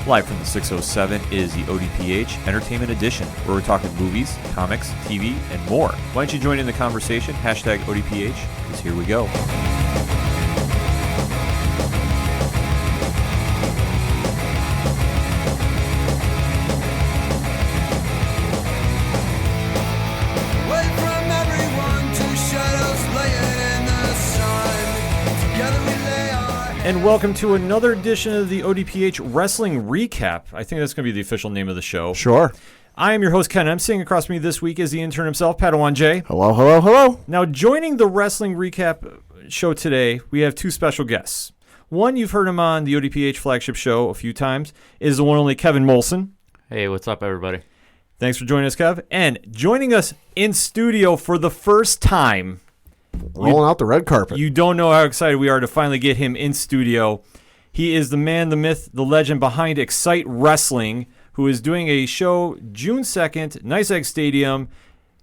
Live from the 607 is the ODPH Entertainment Edition, where we're talking movies, comics, TV, and more. Why don't you join in the conversation? Hashtag ODPH, because here we go. And welcome to another edition of the ODPH Wrestling Recap. I think that's going to be the official name of the show. Sure. I am your host, Ken. I'm sitting across from me this week is the intern himself, Padawan J. Hello, hello, hello. Now, joining the Wrestling Recap show today, we have two special guests. One, you've heard him on the ODPH flagship show a few times, is the one and only Kevin Molson. Hey, what's up, everybody? Thanks for joining us, Kev. And joining us in studio for the first time, rolling out the red carpet. You don't know how excited we are to finally get him in studio. He is the man, the myth, the legend behind Xcite Wrestling, who is doing a show June 2nd, Nice Egg Stadium,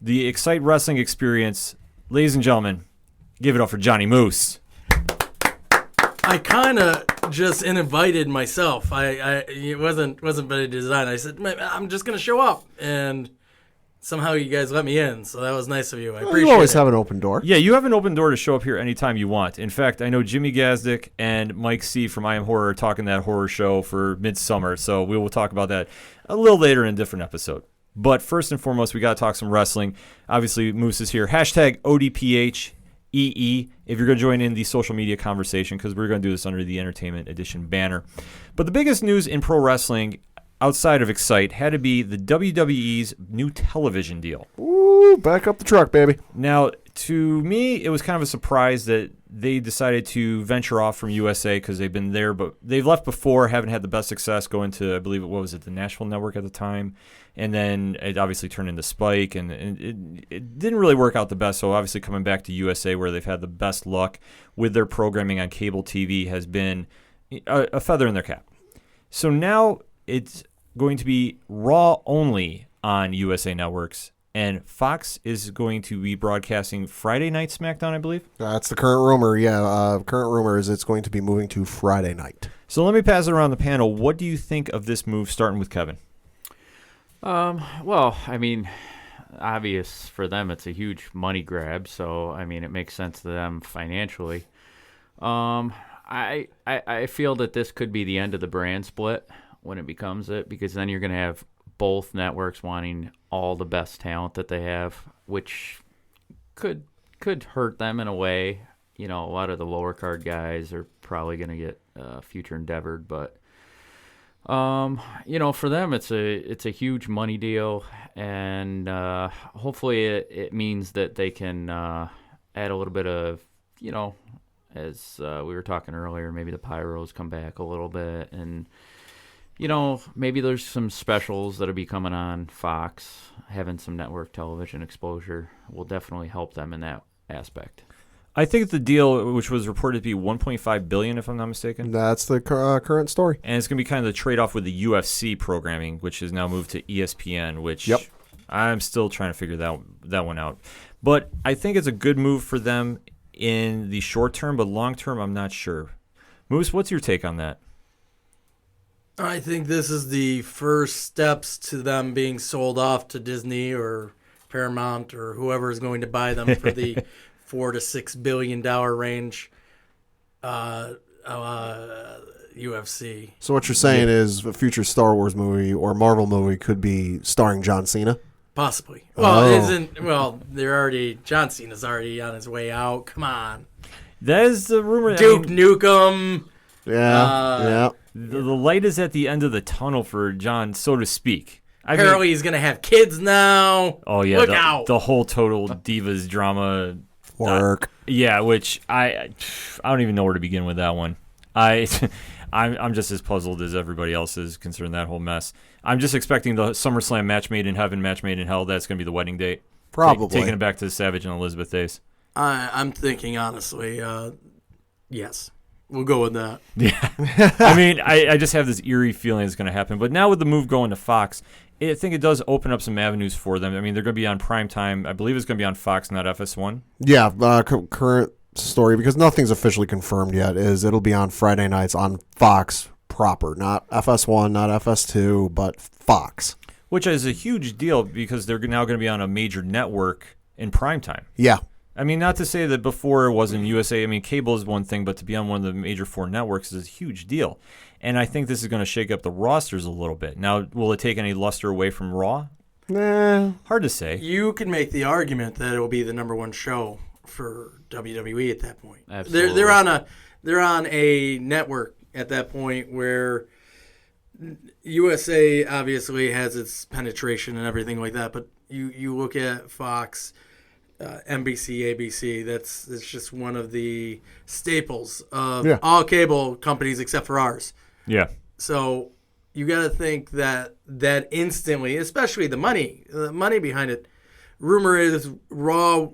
the Xcite Wrestling Experience. Ladies and gentlemen, give it up for Jonny Moose. I kind of just invited myself. It wasn't by design. I said, I'm just going to show up, and somehow you guys let me in, so that was nice of you. I appreciate it. You always have an open door. Yeah, you have an open door to show up here anytime you want. In fact, I know Jimmy Gazdick and Mike C. from I Am Horror are talking that horror show for Midsummer, so we will talk about that a little later in a different episode. But first and foremost, we got to talk some wrestling. Obviously, Moose is here. Hashtag ODPH EE if you're going to join in the social media conversation, because we're going to do this under the Entertainment Edition banner. But the biggest news in pro wrestling outside of Xcite had to be the WWE's new television deal. Ooh, back up the truck, baby. Now, to me, it was kind of a surprise that they decided to venture off from USA because they've been there, but they've left before, haven't had the best success going to, I believe, the Nashville Network at the time, and then it obviously turned into Spike, and it didn't really work out the best, so obviously coming back to USA where they've had the best luck with their programming on cable TV has been a feather in their cap. So now it's going to be Raw only on USA Networks, and Fox is going to be broadcasting Friday Night SmackDown, I believe. That's the current rumor, yeah. Current rumor is it's going to be moving to Friday night. So let me pass it around the panel. What do you think of this move, starting with Kevin? Well, I mean, obvious for them, it's a huge money grab, so, I mean, it makes sense to them financially. I feel that this could be the end of the brand split when it becomes it, because then you're going to have both networks wanting all the best talent that they have, which could hurt them in a way. You know, a lot of the lower card guys are probably going to get future endeavored, but you know, for them it's a huge money deal, and hopefully it means that they can add a little bit of, you know, as we were talking earlier, maybe the Pyros come back a little bit, and you know, maybe there's some specials that'll be coming on Fox. Having some network television exposure will definitely help them in that aspect. I think the deal, which was reported to be $1.5 billion, if I'm not mistaken. That's the current story. And it's going to be kind of the trade-off with the UFC programming, which has now moved to ESPN, which yep. I'm still trying to figure that one out. But I think it's a good move for them in the short term, but long term, I'm not sure. Moose, what's your take on that? I think this is the first steps to them being sold off to Disney or Paramount or whoever is going to buy them for the $4 to $6 billion range. UFC. So what you're saying is a future Star Wars movie or Marvel movie could be starring John Cena? Possibly. Well, they're already. John Cena's already on his way out. Come on. That is the rumor. Duke Nukem. Yeah. The light is at the end of the tunnel for John, so to speak. Apparently he's going to have kids now. Oh, yeah. Look out. The whole Total Divas drama. Work. Which I don't even know where to begin with that one. I'm just as puzzled as everybody else is concerning that whole mess. I'm just expecting the SummerSlam match made in heaven, match made in hell. That's going to be the wedding date. Probably. Taking it back to the Savage and Elizabeth days. I'm thinking, honestly, yes. We'll go with that. Yeah. I mean, I just have this eerie feeling it's going to happen. But now with the move going to Fox, I think it does open up some avenues for them. I mean, they're going to be on prime time. I believe it's going to be on Fox, not FS1. Yeah, current story, because nothing's officially confirmed yet, is it'll be on Friday nights on Fox proper, not FS1, not FS2, but Fox. Which is a huge deal because they're now going to be on a major network in primetime. Yeah. I mean, not to say that before it wasn't USA. I mean, cable is one thing, but to be on one of the major 4 networks is a huge deal. And I think this is going to shake up the rosters a little bit. Now, will it take any luster away from Raw? Nah. Hard to say. You can make the argument that it will be the number 1 show for WWE at that point. Absolutely. They're on a network at that point where USA obviously has its penetration and everything like that, but you look at Fox, NBC, ABC. It's just one of the staples of all cable companies except for ours. Yeah. So you got to think that instantly, especially the money behind it. Rumor is Raw.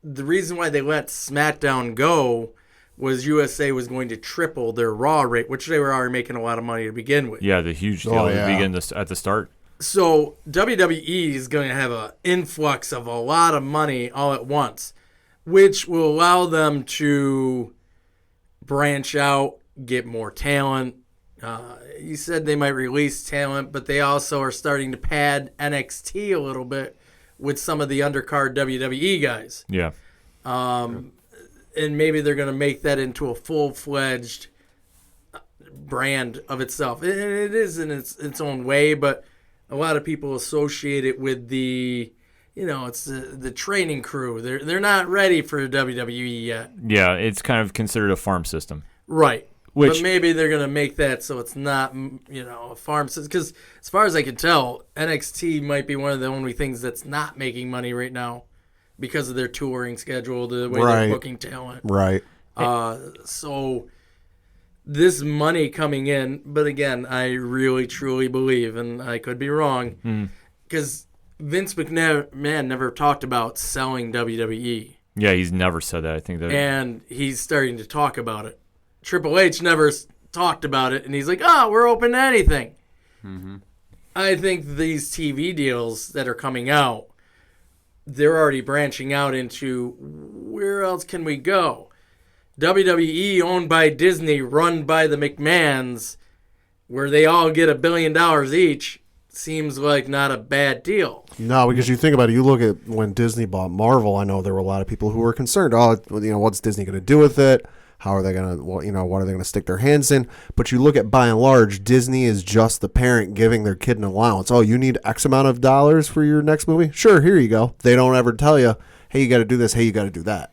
The reason why they let SmackDown go was USA was going to triple their Raw rate, which they were already making a lot of money to begin with. Yeah, the huge deal to begin at the start. So WWE is going to have an influx of a lot of money all at once, which will allow them to branch out, get more talent. You said they might release talent, but they also are starting to pad NXT a little bit with some of the undercard WWE guys. Yeah. And maybe they're going to make that into a full-fledged brand of itself. It is in its own way, but a lot of people associate it with it's the training crew. They're not ready for WWE yet. Yeah, it's kind of considered a farm system. Right. But maybe they're going to make that so it's not, a farm system. Because as far as I can tell, NXT might be one of the only things that's not making money right now because of their touring schedule, the way they're booking talent. Right. So this money coming in, but again, I really, truly believe, and I could be wrong, because Vince McMahon never talked about selling WWE. Yeah, he's never said that. I think that. And he's starting to talk about it. Triple H never talked about it, and he's like, we're open to anything. Mm-hmm. I think these TV deals that are coming out, they're already branching out into where else can we go? WWE owned by Disney, run by the McMahons, where they all get $1 billion each, seems like not a bad deal. No, because you think about it, you look at when Disney bought Marvel, I know there were a lot of people who were concerned. What's Disney going to do with it? How are they going to, what are they going to stick their hands in? But you look at, by and large, Disney is just the parent giving their kid an allowance. Oh, you need X amount of dollars for your next movie? Sure, here you go. They don't ever tell you, hey, you got to do this, hey, you got to do that.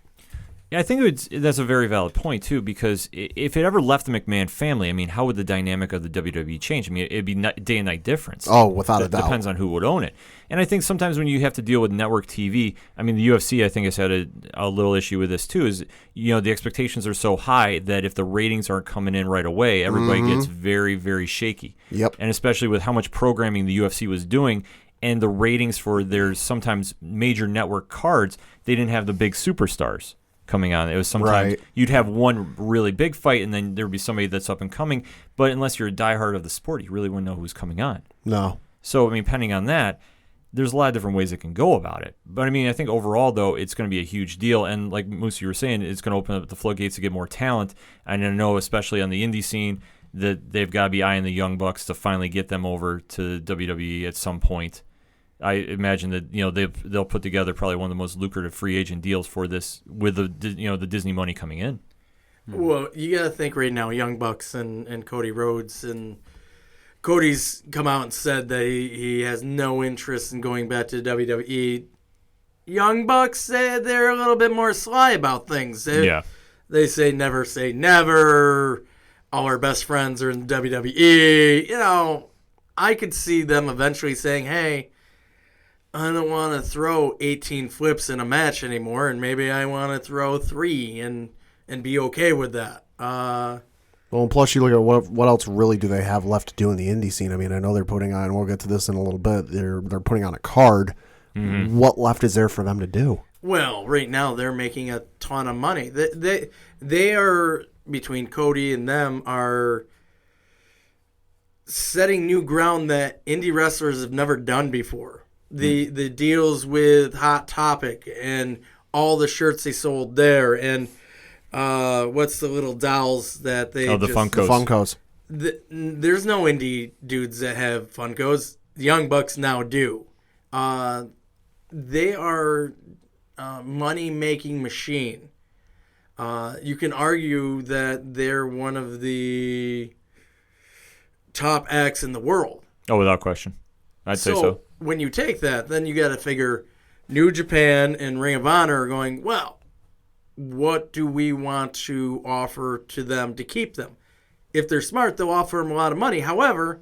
Yeah, I think that's a very valid point, too, because if it ever left the McMahon family, I mean, how would the dynamic of the WWE change? I mean, it'd be day and night difference. Oh, without a doubt. Depends on who would own it. And I think sometimes when you have to deal with network TV, I mean, the UFC, I think, has had a little issue with this, too, is, the expectations are so high that if the ratings aren't coming in right away, everybody gets very, very shaky. Yep. And especially with how much programming the UFC was doing, and the ratings for their sometimes major network cards, they didn't have the big superstars coming on. It was sometimes you'd have one really big fight, and then there would be somebody that's up and coming. But unless you're a diehard of the sport, you really wouldn't know who's coming on. No. So, I mean, depending on that, there's a lot of different ways it can go about it. But, I mean, I think overall, though, it's going to be a huge deal. And like Moose, you were saying, it's going to open up the floodgates to get more talent. And I know, especially on the indie scene, that they've got to be eyeing the Young Bucks to finally get them over to WWE at some point. I imagine that they'll put together probably one of the most lucrative free agent deals for this with the Disney money coming in. Well, you got to think right now, Young Bucks and Cody Rhodes, and Cody's come out and said that he has no interest in going back to WWE. Young Bucks say they're a little bit more sly about things. They say never. All our best friends are in WWE. I could see them eventually saying, hey, I don't want to throw 18 flips in a match anymore, and maybe I want to throw 3 and be okay with that. Well, and plus you look at what else really do they have left to do in the indie scene. I mean, I know they're putting on, we'll get to this in a little bit, they're putting on a card. Mm-hmm. What left is there for them to do? Well, right now they're making a ton of money. They are, between Cody and them, are setting new ground that indie wrestlers have never done before. The deals with Hot Topic and all the shirts they sold there, and what's the little dolls that they the Funkos. The Funkos. there's no indie dudes that have Funkos. The Young Bucks now do. They are a money-making machine. You can argue that they're one of the top acts in the world. Oh, without question. I'd say so. When you take that, then you got to figure New Japan and Ring of Honor are going, well, what do we want to offer to them to keep them? If they're smart, they'll offer them a lot of money. However,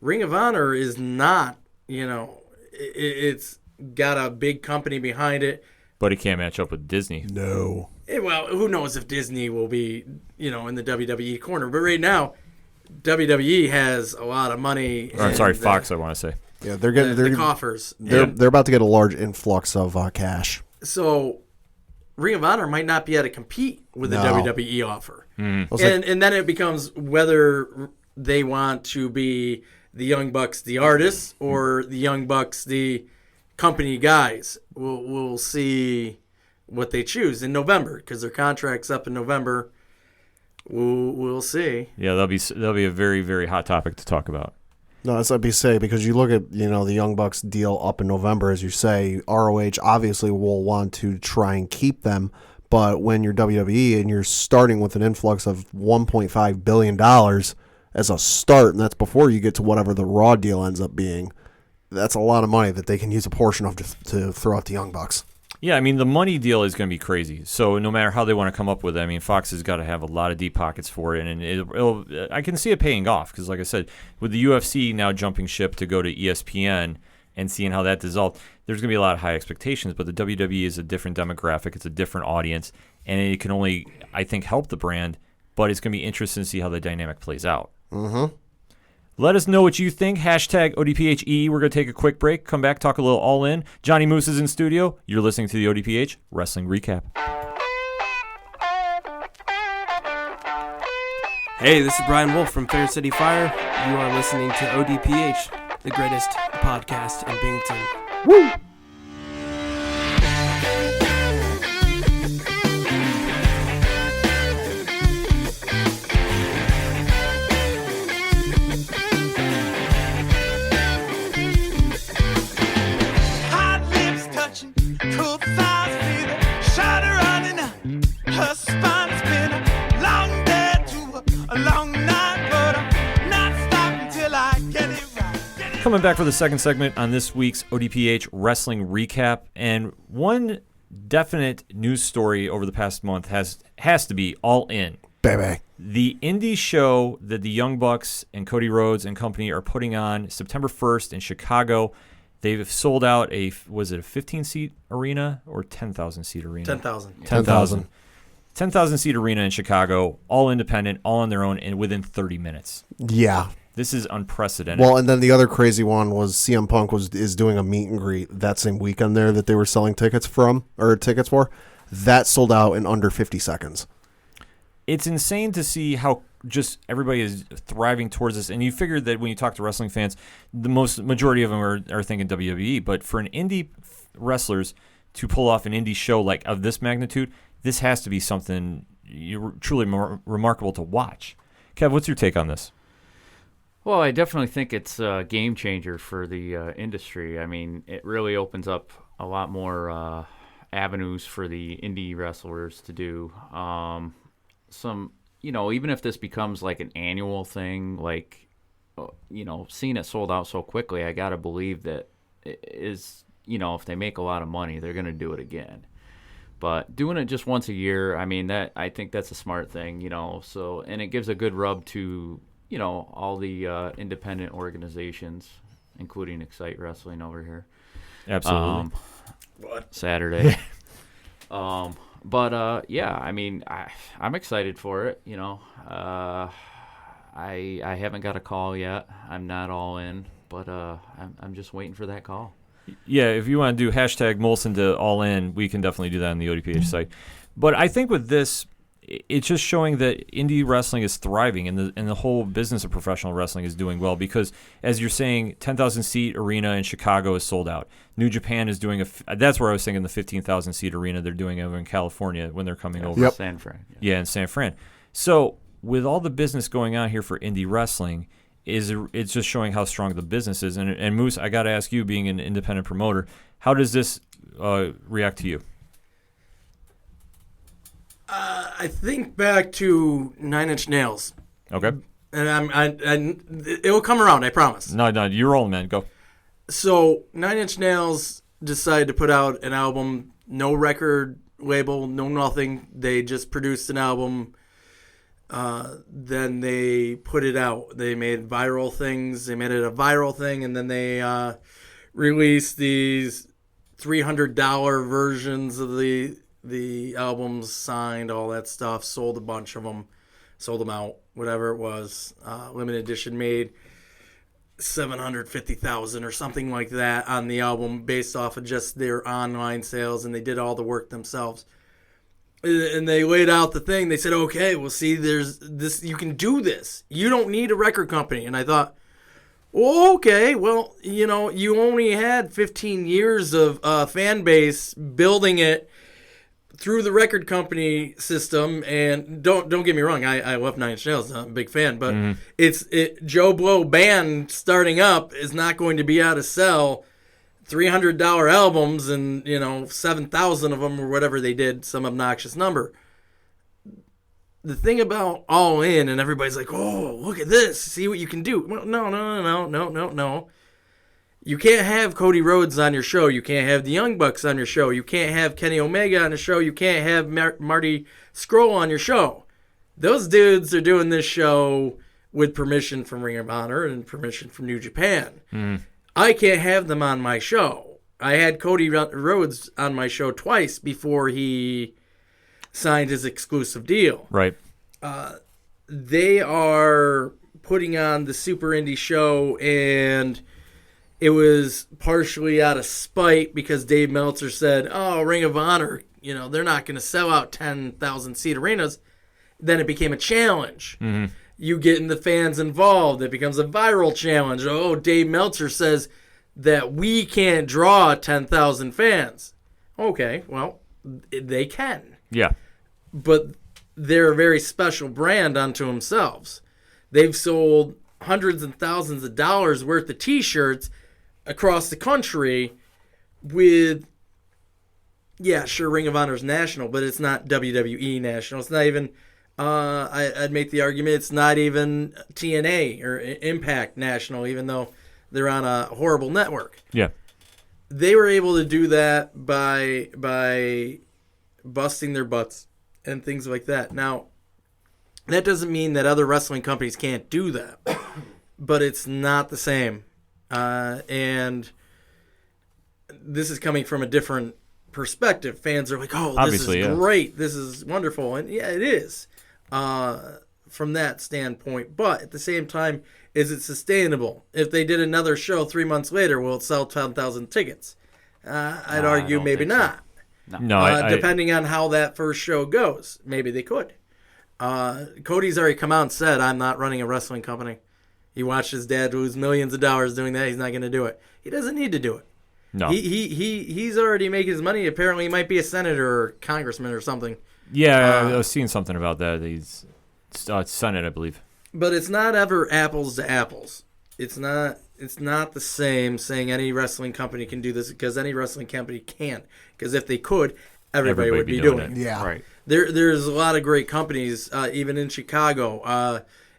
Ring of Honor is not, it's got a big company behind it. But it can't match up with Disney. No. Well, who knows if Disney will be, in the WWE corner. But right now, WWE has a lot of money. Fox, I want to say. Yeah, they're getting the coffers. They're about to get a large influx of cash. So Ring of Honor might not be able to compete with the WWE offer. Mm. And then it becomes whether they want to be the Young Bucks, the artists, or the Young Bucks, the company guys. We'll see what they choose in November because their contract's up in November. We'll see. Yeah, that'll be a very, very hot topic to talk about. No, that's what I say, because you look at, the Young Bucks deal up in November, as you say, ROH obviously will want to try and keep them, but when you're WWE and you're starting with an influx of $1.5 billion as a start, and that's before you get to whatever the Raw deal ends up being, that's a lot of money that they can use a portion of to throw out the Young Bucks. Yeah, I mean, the money deal is going to be crazy. So no matter how they want to come up with it, I mean, Fox has got to have a lot of deep pockets for it. And I can see it paying off because, like I said, with the UFC now jumping ship to go to ESPN and seeing how that dissolved, there's going to be a lot of high expectations. But the WWE is a different demographic. It's a different audience. And it can only, I think, help the brand. But it's going to be interesting to see how the dynamic plays out. Mm-hmm. Let us know what you think. Hashtag ODPHE. We're going to take a quick break. Come back, talk a little All In. Jonny Moose is in studio. You're listening to the ODPH Wrestling Recap. Hey, this is Brian Wolf from Fair City Fire. You are listening to ODPH, the greatest podcast in Binghamton. Woo! Coming back for the second segment on this week's ODPH Wrestling Recap, and one definite news story over the past month has to be All In. Baby. The indie show that the Young Bucks and Cody Rhodes and company are putting on September 1st in Chicago. They've sold out was it a 15-seat arena or 10,000-seat arena? 10,000. 10,000. 10,000-seat arena in Chicago, all independent, all on their own, and within 30 minutes. Yeah. This is unprecedented. Well, and then the other crazy one was CM Punk is doing a meet and greet that same weekend there that they were selling tickets for. That sold out in under 50 seconds. It's insane to see how just everybody is thriving towards this. And you figure that when you talk to wrestling fans, the majority of them are thinking WWE. But for an indie wrestlers to pull off an indie show like of this magnitude, this has to be something truly remarkable to watch. Kev, what's your take on this? Well, I definitely think it's a game changer for the industry. I mean, it really opens up a lot more avenues for the indie wrestlers to do. Even if this becomes like an annual thing, like, seeing it sold out so quickly, I got to believe that if they make a lot of money, they're going to do it again. But doing it just once a year, I mean, I think that's a smart thing, and it gives a good rub to all the independent organizations, including Xcite Wrestling over here. Absolutely. Saturday. Yeah, I mean, I'm excited for it. I haven't got a call yet. I'm not all in, but I'm just waiting for that call. Yeah, if you want to do hashtag Molson to all in, we can definitely do that on the ODPH site. But I think with this, it's just showing that indie wrestling is thriving and the whole business of professional wrestling is doing well because, as you're saying, 10,000-seat arena in Chicago is sold out. New Japan is doing that's where I was thinking the 15,000-seat arena they're doing over in California when they're coming over. Yep. San Fran. Yeah, in San Fran. So with all the business going on here for indie wrestling, it's just showing how strong the business is. And Moose, I got to ask you, being an independent promoter, how does this react to you? I think back to 9 Inch Nails. Okay. And it will come around, I promise. No, you're rolling, man. Go. So 9 Inch Nails decided to put out an album, no record label, no nothing. They just produced an album. Then they put it out. They made viral things. They made it a viral thing, and then they released these $300 versions of the albums, signed, all that stuff, sold a bunch of them, sold them out, whatever it was. Limited edition made $750,000 or something like that on the album based off of just their online sales, and they did all the work themselves. And they laid out the thing. They said, okay, well, see, there's this. You can do this. You don't need a record company. And I thought, well, okay, well, you know, you only had 15 years of fan base building it through the record company system. And don't get me wrong, I love 9 Inch Nails. I'm a big fan. But Joe Blow band starting up is not going to be able to sell $300 albums and, 7,000 of them or whatever they did, some obnoxious number. The thing about All In, and everybody's like, oh, look at this, see what you can do. Well, no. You can't have Cody Rhodes on your show. You can't have the Young Bucks on your show. You can't have Kenny Omega on the show. You can't have Marty Scurll on your show. Those dudes are doing this show with permission from Ring of Honor and permission from New Japan. I can't have them on my show. I had Cody Rhodes on my show twice before he signed his exclusive deal. Right. They are putting on the Super Indie show, and it was partially out of spite because Dave Meltzer said, oh, Ring of Honor, they're not going to sell out 10,000 seat arenas. Then it became a challenge. You getting the fans involved. It becomes a viral challenge. Oh, Dave Meltzer says that we can't draw 10,000 fans. Okay, well, they can. Yeah. But they're a very special brand unto themselves. They've sold hundreds and thousands of dollars worth of T-shirts across the country with, yeah, sure, Ring of Honor's national, but it's not WWE national. It's not even... I'd make the argument it's not even TNA or Impact National, even though they're on a horrible network. Yeah. They were able to do that by busting their butts and things like that. Now, that doesn't mean that other wrestling companies can't do that, but it's not the same. And this is coming from a different perspective. Fans are like, oh, this Obviously, is yeah. great. This is wonderful. And yeah, it is. From that standpoint, but at the same time, is it sustainable? If they did another show 3 months later, will it sell 10,000 tickets? I'd argue maybe not. No, depending on how that first show goes, maybe they could. Cody's already come out and said, I'm not running a wrestling company. He watched his dad lose millions of dollars doing that. He's not going to do it. He doesn't need to do it. No. He's already making his money. Apparently, he might be a senator or congressman or something. Yeah, I was seeing something about that. He's Senate, I believe. But it's not ever apples to apples. It's not the same saying any wrestling company can do this because any wrestling company can't. Because if they could, everybody would be doing it. Yeah. Right. There's a lot of great companies, even in Chicago.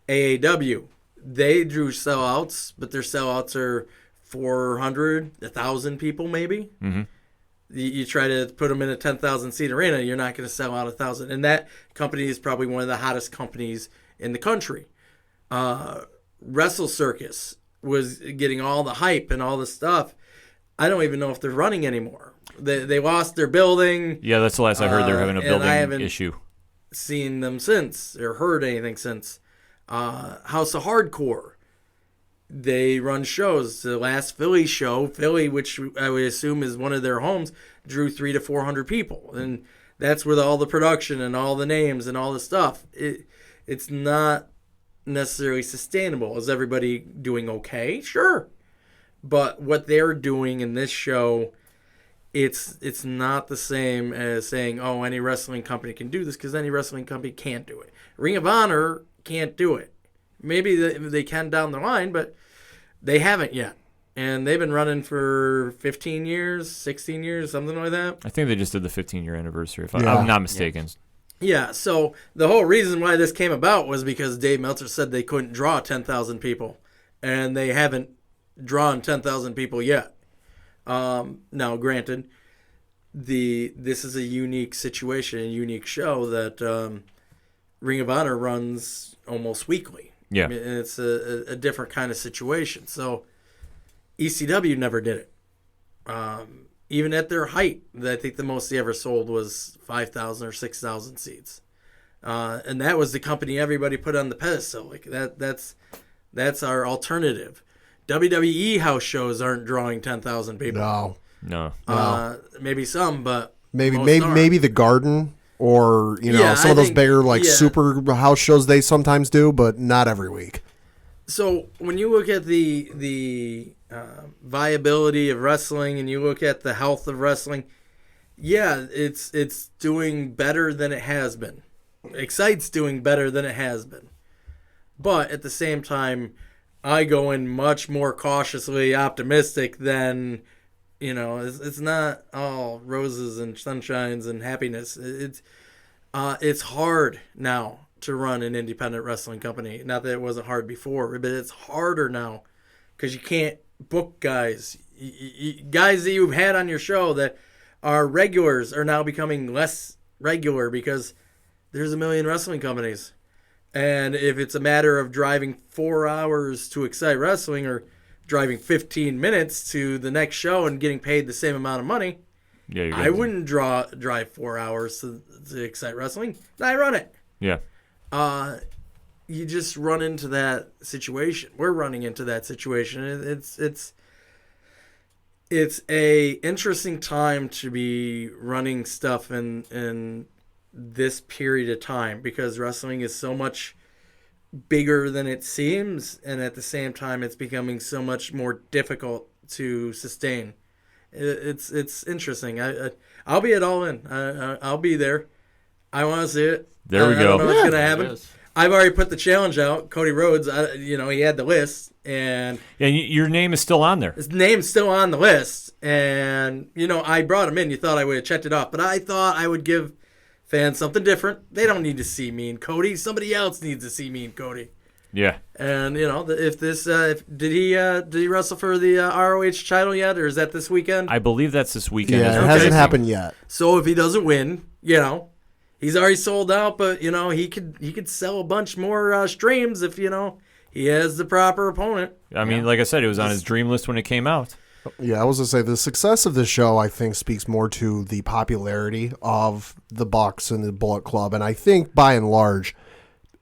AAW, they drew sellouts, but their sellouts are 400, 1,000 people maybe. Mm-hmm. You try to put them in a 10,000 seat arena, you're not going to sell out 1,000. And that company is probably one of the hottest companies in the country. Wrestle Circus was getting all the hype and all the stuff. I don't even know if they're running anymore. They lost their building. Yeah, that's the last I heard. They're having a building I haven't issue. Seen them since or heard anything since. House of Hardcore. They run shows. The last Philly show, which I would assume is one of their homes, drew 300 to 400 people, and that's with all the production and all the names and all the stuff. It's not necessarily sustainable. Is everybody doing okay? Sure, but what they're doing in this show, it's not the same as saying, oh, any wrestling company can do this, because any wrestling company can't do it. Ring of Honor can't do it. Maybe they can down the line, but they haven't yet. And they've been running for 15 years, 16 years, something like that. I think they just did the 15-year anniversary, if I'm not mistaken. Yeah, so the whole reason why this came about was because Dave Meltzer said they couldn't draw 10,000 people. And they haven't drawn 10,000 people yet. Now, granted, this is a unique situation, a unique show that Ring of Honor runs almost weekly. Yeah. I mean, it's a different kind of situation. So ECW never did it. Even at their height, I think the most they ever sold was 5,000 or 6,000 seats. And that was the company everybody put on the pedestal. Like that's our alternative. WWE house shows aren't drawing 10,000 people. No. Maybe some, but maybe the Garden or some of those bigger super house shows they sometimes do, but not every week. So when you look at the viability of wrestling and you look at the health of wrestling, it's doing better than it has been. Xcite's doing better than it has been. But at the same time, I go in much more cautiously optimistic than, it's not all roses and sunshines and happiness. It's hard now to run an independent wrestling company. Not that it wasn't hard before, but it's harder now because you can't book guys. Guys that you've had on your show that are regulars are now becoming less regular because there's a million wrestling companies. And if it's a matter of driving 4 hours to Xcite Wrestling or driving 15 minutes to the next show and getting paid the same amount of money, I wouldn't drive 4 hours to Xcite Wrestling. I run it. Yeah. You just run into that situation. We're running into that situation. It's a interesting time to be running stuff in this period of time because wrestling is so much bigger than it seems, and at the same time it's becoming so much more difficult to sustain. It's interesting. I'll be at All In. I'll be there. I want to see it. There we go. I don't know what's gonna happen. I've already put the challenge out. Cody Rhodes, he had the list, and your name is still on there. His name's still on the list, and I brought him in. You thought I would have checked it off, but I thought I would give fans something different. They don't need to see me and Cody. Somebody else needs to see me and Cody. Yeah. And if this, did he wrestle for the ROH title yet, or is that this weekend? I believe that's this weekend. Yeah, it hasn't happened yet. So if he doesn't win, he's already sold out. But he could sell a bunch more streams if he has the proper opponent. I mean, like I said, it was on his dream list when it came out. Yeah, I was going to say, the success of this show, I think, speaks more to the popularity of the Bucks and the Bullet Club. And I think, by and large,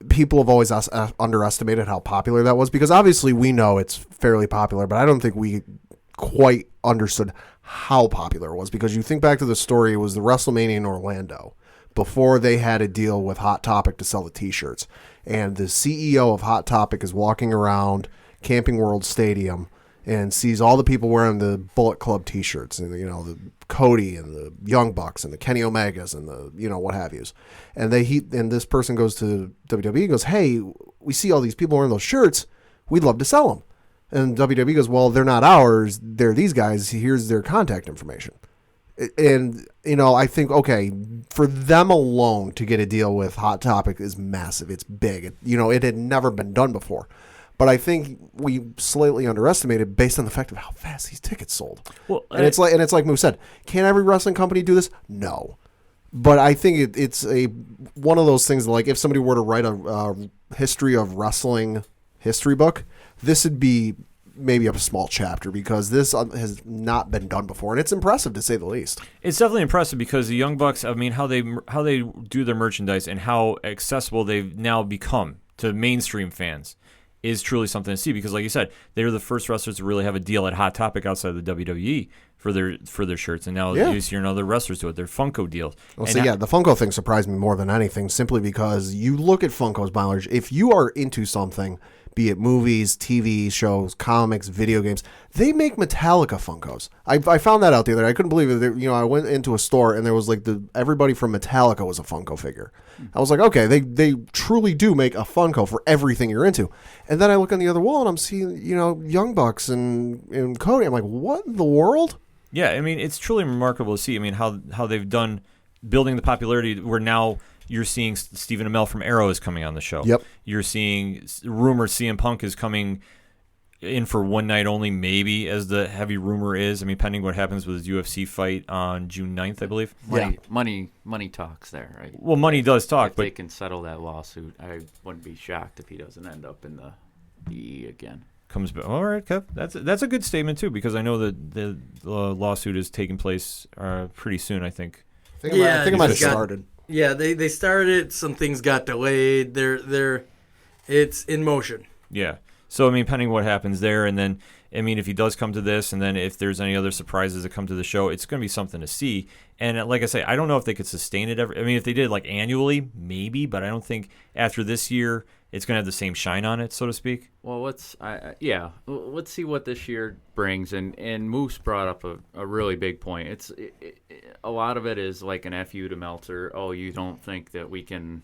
people have always underestimated how popular that was. Because, obviously, we know it's fairly popular, but I don't think we quite understood how popular it was. Because you think back to the story, it was the WrestleMania in Orlando, before they had a deal with Hot Topic to sell the T-shirts. And the CEO of Hot Topic is walking around Camping World Stadium and sees all the people wearing the Bullet Club T-shirts, and the Cody and the Young Bucks and the Kenny Omegas and the what have yous, and this person goes to WWE and goes, "Hey, we see all these people wearing those shirts. We'd love to sell them." And WWE goes, "Well, they're not ours. They're these guys. Here's their contact information." And I think for them alone to get a deal with Hot Topic is massive. It's big. It had never been done before. But I think we slightly underestimated based on the fact of how fast these tickets sold. Well, and it's like Moose said, can every wrestling company do this? No. But I think it's one of those things like if somebody were to write a history of wrestling history book, this would be maybe a small chapter because this has not been done before, and it's impressive to say the least. It's definitely impressive because the Young Bucks, I mean, how they do their merchandise and how accessible they've now become to mainstream fans is truly something to see because, like you said, they were the first wrestlers to really have a deal at Hot Topic outside of the WWE for their shirts, and now you see other wrestlers do it. Their Funko deals. Well, the Funko thing surprised me more than anything, simply because you look at Funkos by and large. If you are into something, be it movies, TV shows, comics, video games. They make Metallica Funkos. I found that out the other day. I couldn't believe it. I went into a store and there was like everybody from Metallica was a Funko figure. I was like, okay, they truly do make a Funko for everything you're into. And then I look on the other wall and I'm seeing, Young Bucks and Cody. I'm like, what in the world? Yeah, I mean, it's truly remarkable to see. I mean, how they've done building the popularity where now you're seeing Stephen Amell from Arrow is coming on the show. Yep. You're seeing rumors CM Punk is coming in for one night only, maybe, as the heavy rumor is. I mean, pending what happens with his UFC fight on June 9th, I believe. Money talks there, right? Well, money does talk, if but they can settle that lawsuit, I wouldn't be shocked if he doesn't end up in the DE again. Comes back. All right, Kev. That's a good statement too, because I know that the lawsuit is taking place pretty soon. I think. I think it might have started. Yeah, they started. Some things got delayed. It's in motion. Yeah. So I mean, pending what happens there, and then I mean, if he does come to this, and then if there's any other surprises that come to the show, it's going to be something to see. And like I say, I don't know if they could sustain it ever. I mean, if they did like annually, maybe, but I don't think after this year it's going to have the same shine on it, so to speak. Well, let's see what this year brings. And Moose brought up a really big point. A lot of it is like an FU to Meltzer. Oh, you don't think that we can,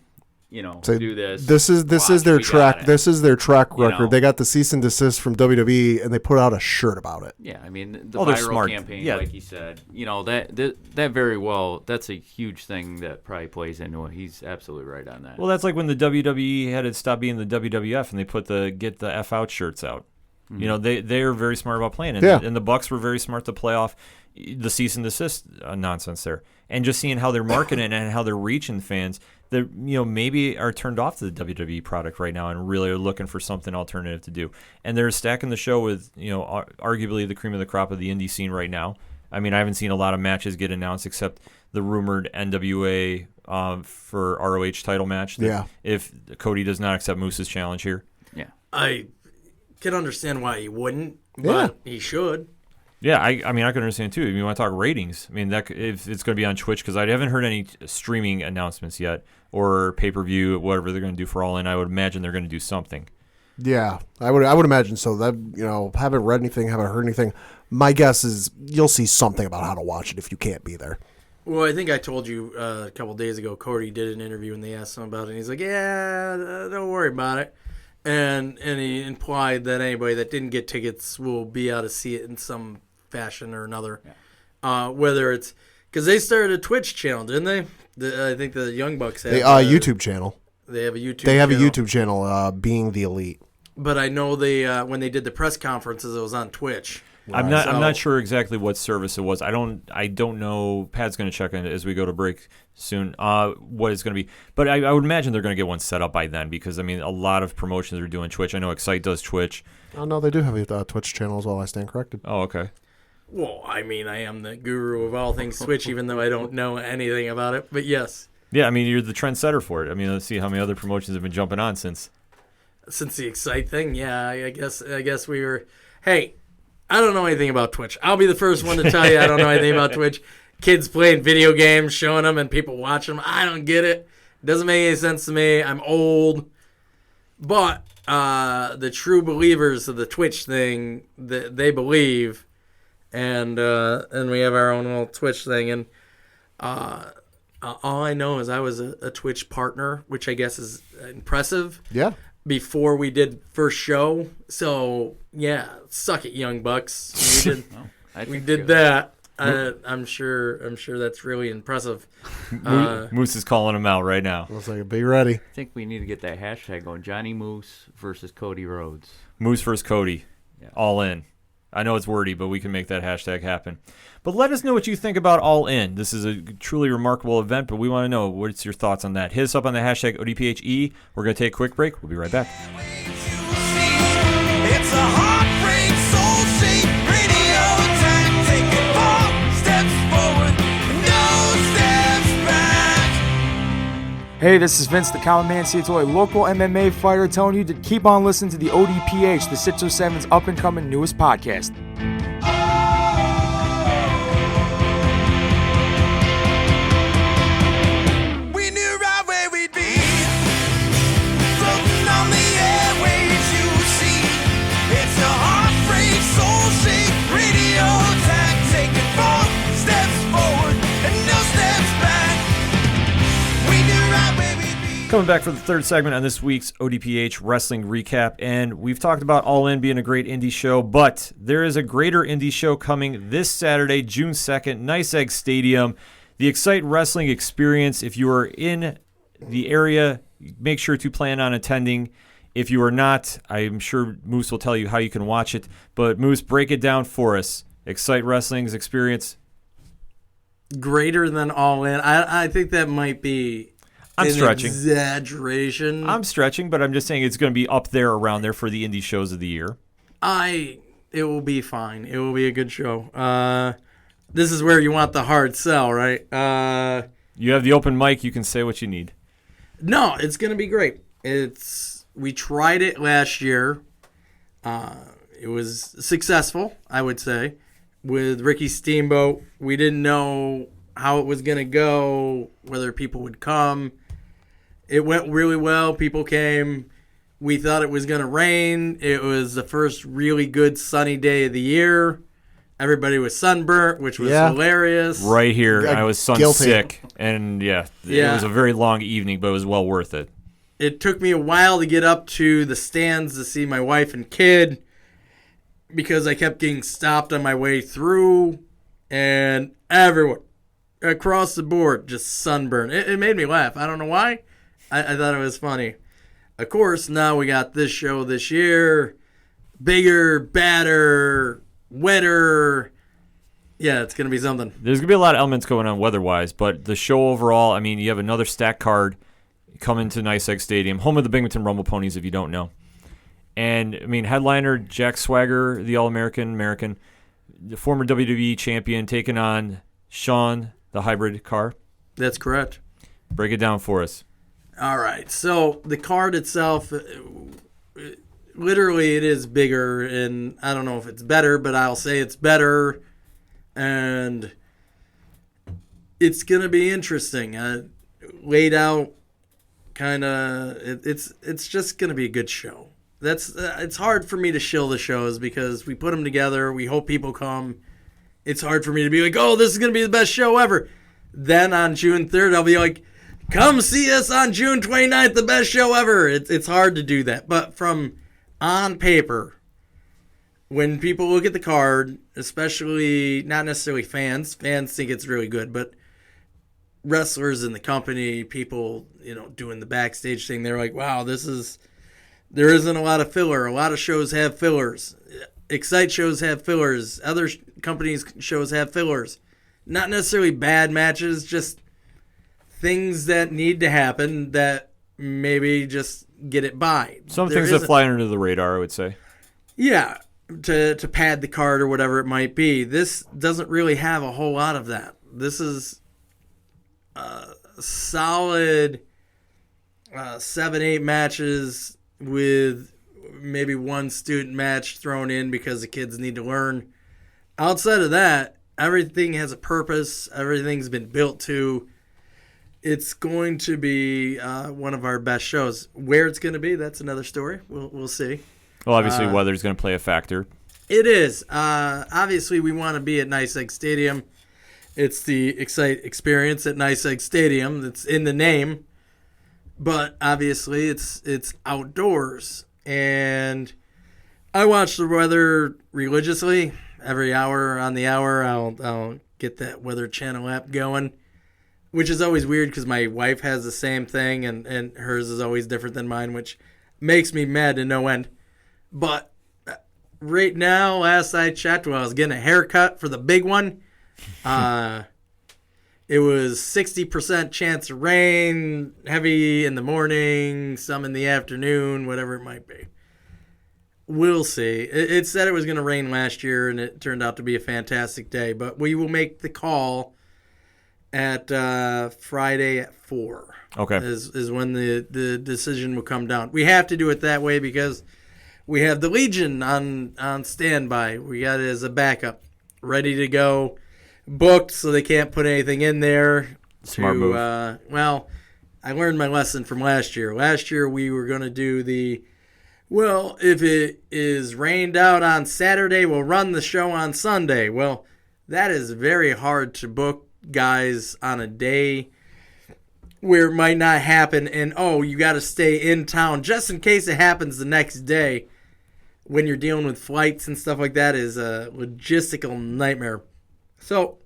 do this? This is their track. This is their track record. They got the cease and desist from WWE, and they put out a shirt about it. Yeah, I mean the viral campaign, like you said. That very well. That's a huge thing that probably plays into it. He's absolutely right on that. Well, that's like when the WWE had to stop being the WWF, and they put the Get the F Out shirts out. Mm-hmm. They're very smart about playing it. And the Bucks were very smart to play off the cease and desist nonsense there, and just seeing how they're marketing and how they're reaching fans that maybe are turned off to the WWE product right now and really are looking for something alternative to do. And they're stacking the show with arguably the cream of the crop of the indie scene right now. I mean, I haven't seen a lot of matches get announced except the rumored NWA for ROH title match. If Cody does not accept Moose's challenge here. Yeah, I can understand why he wouldn't, but he should. Yeah, I mean, I can understand too. If you want to talk ratings, I mean, if it's going to be on Twitch, because I haven't heard any streaming announcements yet, or pay-per-view, whatever they're going to do for All In. I would imagine they're going to do something. Yeah, I would imagine so. That haven't read anything, haven't heard anything. My guess is you'll see something about how to watch it if you can't be there. Well, I think I told you a couple days ago. Cody did an interview and they asked him about it, and he's like, "Yeah, don't worry about it." And he implied that anybody that didn't get tickets will be able to see it in some fashion or another. Whether it's because they started a Twitch channel, didn't they? I think the Young Bucks have a YouTube channel. They have a YouTube. They have a YouTube channel, Being the Elite. But I know they when they did the press conferences, it was on Twitch. I'm not sure exactly what service it was. I don't know. Pat's going to check in as we go to break soon. What it's going to be, but I would imagine they're going to get one set up by then, because I mean a lot of promotions are doing Twitch. I know Xcite does Twitch. Oh no, they do have a Twitch channel as well. I stand corrected. Oh, okay. Well, I mean, I am the guru of all things Twitch, even though I don't know anything about it. But yes. Yeah, I mean, you're the trendsetter for it. I mean, let's see how many other promotions have been jumping on since the Xcite thing. Yeah, I guess we were. Hey, I don't know anything about Twitch. I'll be the first one to tell you I don't know anything about Twitch. Kids playing video games, showing them, and people watching them. I don't get it. It doesn't make any sense to me. I'm old. But the true believers of the Twitch thing, they believe, and we have our own little Twitch thing. And all I know is I was a Twitch partner, which I guess is impressive. Yeah. Before we did first show, so yeah, suck it, Young Bucks. We did that. I'm sure that's really impressive. Moose is calling him out right now. Looks like be ready. I think we need to get that hashtag going. Jonny Moose versus Cody Rhodes. Moose versus Cody. Yeah. All in. I know it's wordy, but we can make that hashtag happen. But let us know what you think about All In. This is a truly remarkable event, but we want to know what's your thoughts on that. Hit us up on the hashtag ODPHE. We're going to take a quick break. We'll be right back. It's a heartbreak, soul-shaped radio attack. Taking 4 steps forward, no steps back. Hey, this is Vince the Common Man Ciatoy, local MMA fighter, telling you to keep on listening to the ODPH, the 607's up-and-coming newest podcast. We knew right where we'd be, floating on the airwaves, you Coming back for the third segment on this week's ODPH Wrestling Recap, and we've talked about All In being a great indie show, but there is a greater indie show coming this Saturday, June 2nd, Nice Egg Stadium. The Xcite Wrestling Experience. If you are in the area, make sure to plan on attending. If you are not, I'm sure Moose will tell you how you can watch it, but Moose, break it down for us. Xcite Wrestling's Experience. Greater than All In. I think that might be I'm stretching. Exaggeration. I'm stretching, but I'm just saying it's going to be up there, around there for the indie shows of the year. It will be fine. It will be a good show. This is where you want the hard sell, right? You have the open mic. You can say what you need. No, it's going to be great. We tried it last year. It was successful, I would say, with Ricky Steamboat. We didn't know how it was going to go, whether people would come. It went really well. People came. We thought it was going to rain. It was the first really good sunny day of the year. Everybody was sunburnt, which was hilarious. Right here, I was Guilty. sick, and it was a very long evening, but it was well worth it. It took me a while to get up to the stands to see my wife and kid because I kept getting stopped on my way through, and everyone across the board just sunburned. It made me laugh. I don't know why. I thought it was funny. Of course, now we got this show this year. Bigger, badder, wetter. Yeah, it's going to be something. There's going to be a lot of elements going on weather-wise, but the show overall, I mean, you have another stacked card coming to Nice Egg Stadium, home of the Binghamton Rumble Ponies, if you don't know. And, I mean, headliner Jack Swagger, the All-American, the former WWE champion, taking on Sean, the hybrid car. That's correct. Break it down for us. All right. So the card itself, literally it is bigger, and I don't know if it's better, but I'll say it's better, and it's going to be interesting. Laid out kind of, it's just going to be a good show. It's hard for me to shill the shows because we put them together. We hope people come. It's hard for me to be like, oh, this is going to be the best show ever. Then on June 3rd, I'll be like, come see us on June 29th, the best show ever. It's hard to do that. But from on paper, when people look at the card, especially not necessarily fans think it's really good, but wrestlers in the company, people, doing the backstage thing, they're like, wow, there isn't a lot of filler. A lot of shows have fillers. Xcite shows have fillers. Other companies' shows have fillers. Not necessarily bad matches, just things that need to happen that maybe just get it by. Some things that fly under the radar, I would say. Yeah, to pad the card or whatever it might be. This doesn't really have a whole lot of that. This is a solid 7-8 matches with maybe one student match thrown in because the kids need to learn. Outside of that, everything has a purpose. Everything's been built to. It's going to be one of our best shows. Where it's going to be, that's another story. We'll see. Well, obviously, weather's going to play a factor. It is. Obviously, we want to be at Nice Egg Stadium. It's the Xcite Experience at Nice Egg Stadium. It's in the name. But obviously, it's outdoors. And I watch the weather religiously. Every hour on the hour, I'll get that Weather Channel app going, which is always weird because my wife has the same thing, and hers is always different than mine, which makes me mad to no end. But right now, last I checked, when I was getting a haircut for the big one, it was 60% chance of rain, heavy in the morning, some in the afternoon, whatever it might be. We'll see. It said it was going to rain last year, and it turned out to be a fantastic day. But we will make the call at Friday at 4. Okay. Is when the decision will come down. We have to do it that way because we have the Legion on standby. We got it as a backup, ready to go, booked, so they can't put anything in there. Smart move. Well, I learned my lesson from last year. Last year we were going to do if it is rained out on Saturday, we'll run the show on Sunday. Well, that is very hard to book guys on a day where it might not happen, and you got to stay in town just in case it happens the next day. When you're dealing with flights and stuff like that, is a logistical nightmare. So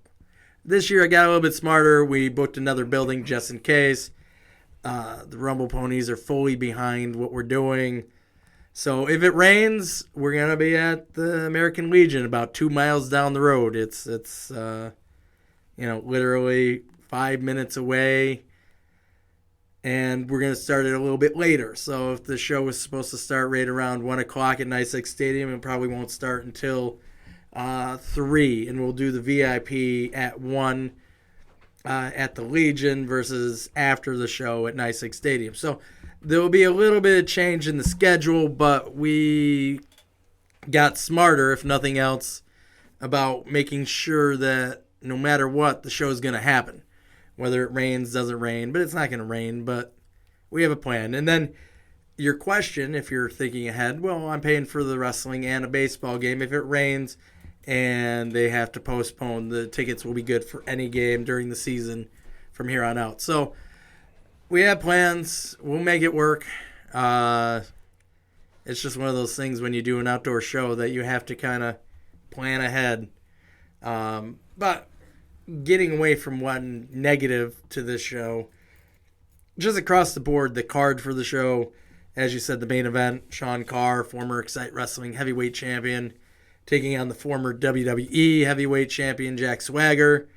this year I got a little bit smarter. We booked another building just in case. The Rumble Ponies are fully behind what we're doing. So if it rains, we're going to be at the American Legion about 2 miles down the road. It's literally 5 minutes away. And we're going to start it a little bit later. So if the show was supposed to start right around 1 o'clock at Xcite Stadium, it probably won't start until 3. And we'll do the VIP at 1 at the Legion versus after the show at Xcite Stadium. So there will be a little bit of change in the schedule, but we got smarter, if nothing else, about making sure that no matter what, the show is going to happen. Whether it rains, doesn't rain, but it's not going to rain, but we have a plan. And then your question, if you're thinking ahead, well, I'm paying for the wrestling and a baseball game. If it rains and they have to postpone, the tickets will be good for any game during the season from here on out. So we have plans. We'll make it work. It's just one of those things when you do an outdoor show that you have to kind of plan ahead. But getting away from one negative to this show, just across the board, the card for the show, as you said, the main event, Sean Carr, former Xcite Wrestling heavyweight champion, taking on the former WWE heavyweight champion, Jack Swagger,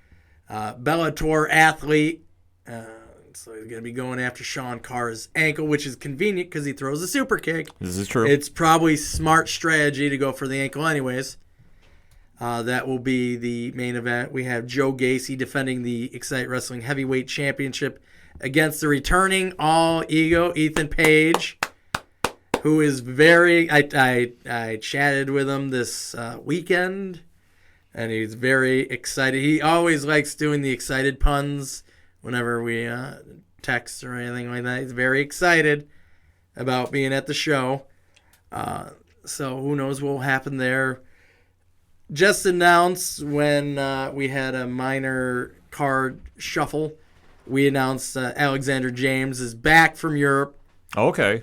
Bellator athlete. So he's going to be going after Sean Carr's ankle, which is convenient because he throws a super kick. This is true. It's probably smart strategy to go for the ankle anyways. That will be the main event. We have Joe Gacy defending the Xcite Wrestling Heavyweight Championship against the returning all-ego Ethan Page, who is very... I chatted with him this weekend, and he's very excited. He always likes doing the excited puns whenever we text or anything like that. He's very excited about being at the show. So who knows what will happen there. Just announced when we had a minor card shuffle, we announced Alexander James is back from Europe. Okay.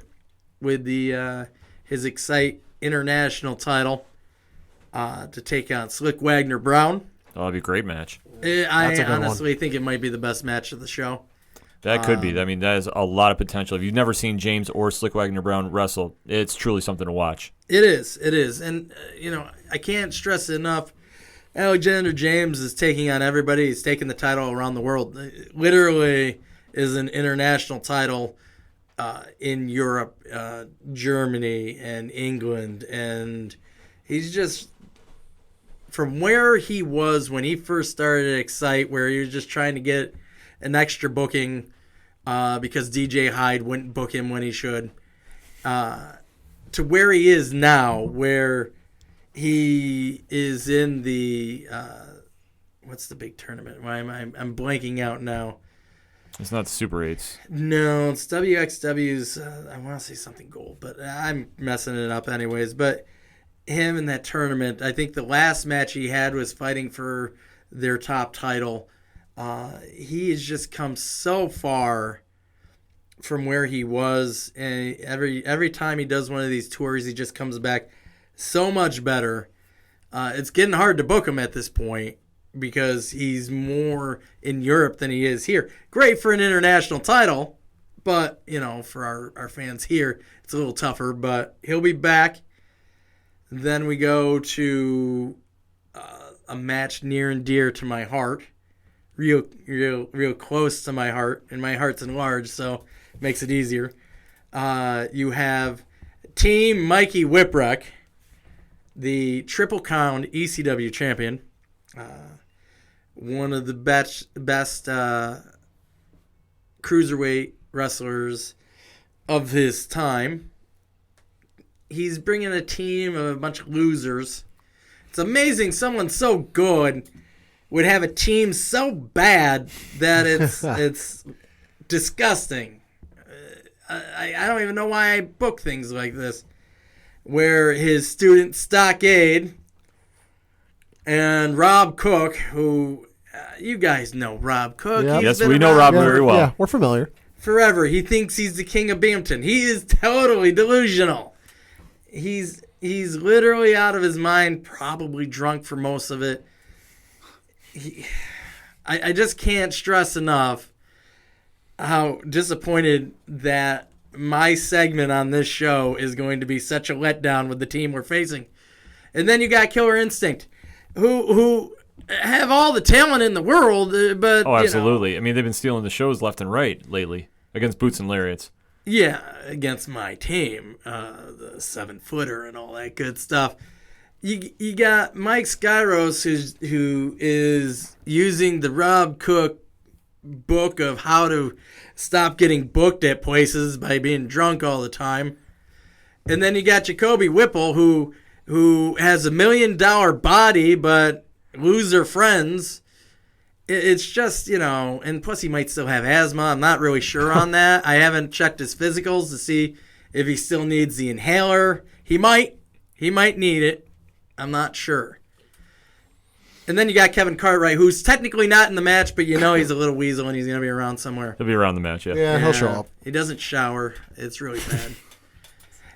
With the his Xcite International title to take on Slick Wagner Brown. That'll be a great match. I honestly think it might be the best match of the show. That could be. I mean, that is a lot of potential. If you've never seen James or Slick Wagner Brown wrestle, it's truly something to watch. It is. And, I can't stress it enough. Alexander James is taking on everybody. He's taking the title around the world. It literally is an international title in Europe, Germany, and England. And he's just, from where he was when he first started at Xcite, where he was just trying to get an extra booking because DJ Hyde wouldn't book him when he should, to where he is now, where he is in the what's the big tournament? Why am I'm blanking out now? It's not the Super 8s. No, it's WXW's. I want to say something gold, but I'm messing it up anyways. But him in that tournament, I think the last match he had was fighting for their top title. He has just come so far from where he was, and every time he does one of these tours, he just comes back so much better. It's getting hard to book him at this point because he's more in Europe than he is here. Great for an international title, but for our fans here, it's a little tougher. But he'll be back. Then we go to a match near and dear to my heart. Real close to my heart, and my heart's enlarged, so it makes it easier. You have Team Mikey Whipwreck, the Triple Crown ECW champion, one of the best cruiserweight wrestlers of his time. He's bringing a team of a bunch of losers. It's amazing someone so good would have a team so bad that it's disgusting. I don't even know why I book things like this, where his student Stockade and Rob Cook, who you guys know Rob Cook. Yeah. He's Yes, been we know around Rob very well. Yeah, we're familiar. forever. He thinks he's the king of Binghamton. He is totally delusional. He's literally out of his mind, probably drunk for most of it. I just can't stress enough how disappointed that my segment on this show is going to be such a letdown with the team we're facing. And then you got Killer Instinct, who have all the talent in the world, but Oh, absolutely. I mean, they've been stealing the shows left and right lately against Boots and Lariats. Yeah, against my team, the 7-footer and all that good stuff. You got Mike Skyros, who is using the Rob Cook book of how to stop getting booked at places by being drunk all the time. And then you got Jacoby Whipple, who has $1 million body but loser friends. It's just, and plus he might still have asthma. I'm not really sure on that. I haven't checked his physicals to see if he still needs the inhaler. He might need it. I'm not sure. And then you got Kevin Cartwright, who's technically not in the match, but he's a little weasel and he's going to be around somewhere. He'll be around the match, yeah. Yeah, he'll show up. He doesn't shower. It's really bad.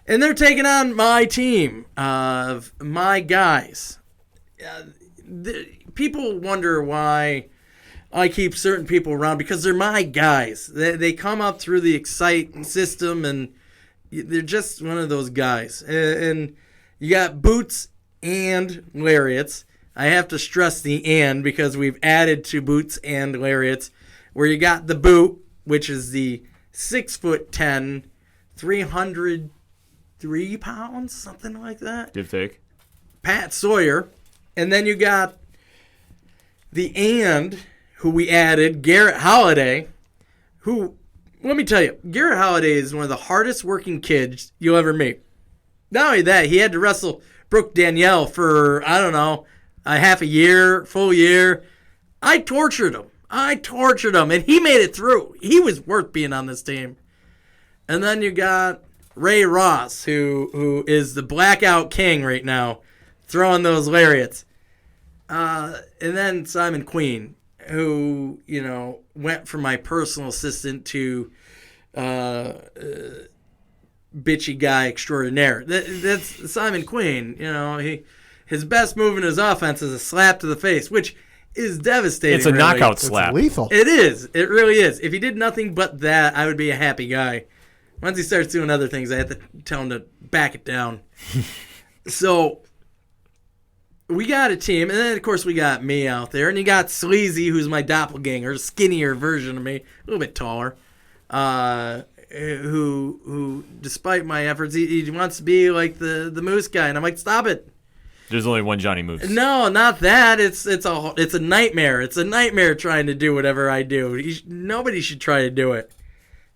And they're taking on my team of my guys. People wonder why I keep certain people around, because they're my guys. They come up through the Xcite system, and they're just one of those guys. And you got Boots and Lariats. I have to stress the and, because we've added to Boots and Lariats, where you got the Boot, which is the 6'10", 303 pounds, something like that. Give take. Pat Sawyer. And then you got the and, who we added, Garrett Holiday, who, let me tell you, Garrett Holiday is one of the hardest working kids you'll ever meet. Not only that, he had to wrestle Brooke Danielle for, I don't know, a half a year, full year. I tortured him, and he made it through. He was worth being on this team. And then you got Ray Ross, who is the blackout king right now, throwing those lariats. And then Simon Queen, who, went from my personal assistant to bitchy guy extraordinaire. That's Simon Queen. His best move in his offense is a slap to the face, which is devastating. It's a really. knockout It's slap. lethal. It is. It really is. If he did nothing but that, I would be a happy guy. Once he starts doing other things, I have to tell him to back it down. So we got a team, and then, of course, we got me out there, and you got Sleazy, who's my doppelganger, skinnier version of me, a little bit taller, who despite my efforts, he wants to be like the Moose guy, and I'm like, stop it. There's only one Jonny Moose. No, not that. It's a nightmare. It's a nightmare trying to do whatever I do. Nobody should try to do it.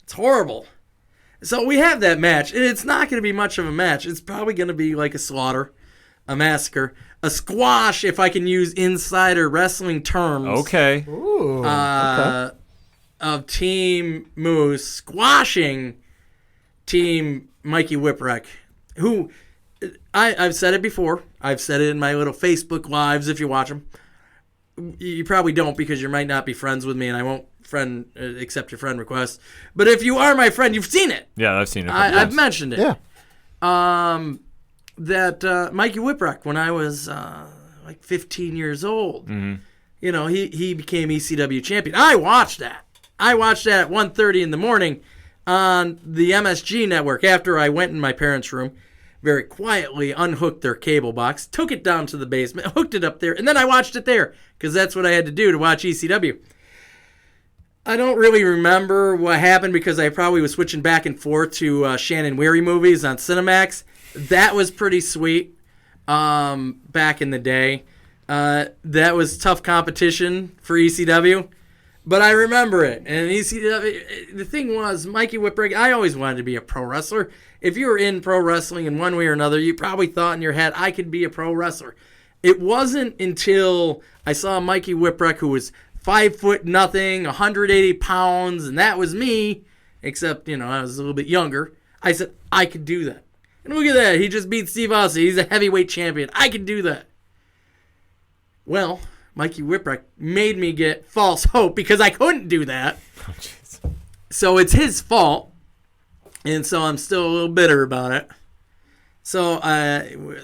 It's horrible. So we have that match, and it's not going to be much of a match. It's probably going to be like a slaughter, a massacre, a squash, if I can use insider wrestling terms. Okay. Ooh, okay. Of Team Moose squashing Team Mikey Whipwreck, who I've said it before. I've said it in my little Facebook lives if you watch them. You probably don't, because you might not be friends with me, and I won't accept your friend request. But if you are my friend, you've seen it. Yeah, I've seen it. I've mentioned it. Yeah. That Mikey Whipwreck, when I was like 15 years old, he became ECW champion. I watched that. At 1:30 in the morning on the MSG network after I went in my parents' room, very quietly unhooked their cable box, took it down to the basement, hooked it up there, and then I watched it there, because that's what I had to do to watch ECW. I don't really remember what happened, because I probably was switching back and forth to Shannon Weary movies on Cinemax. That was pretty sweet back in the day. That was tough competition for ECW, but I remember it. And ECW, the thing was, Mikey Whipwreck, I always wanted to be a pro wrestler. If you were in pro wrestling in one way or another, you probably thought in your head, I could be a pro wrestler. It wasn't until I saw Mikey Whipwreck, who was 5'0", 180 pounds, and that was me, except, I was a little bit younger. I said, I could do that. And look at that. He just beat Steve Austin. He's a heavyweight champion. I could do that. Well, Mikey Whipwreck made me get false hope because I couldn't do that. So it's his fault. And so I'm still a little bitter about it. So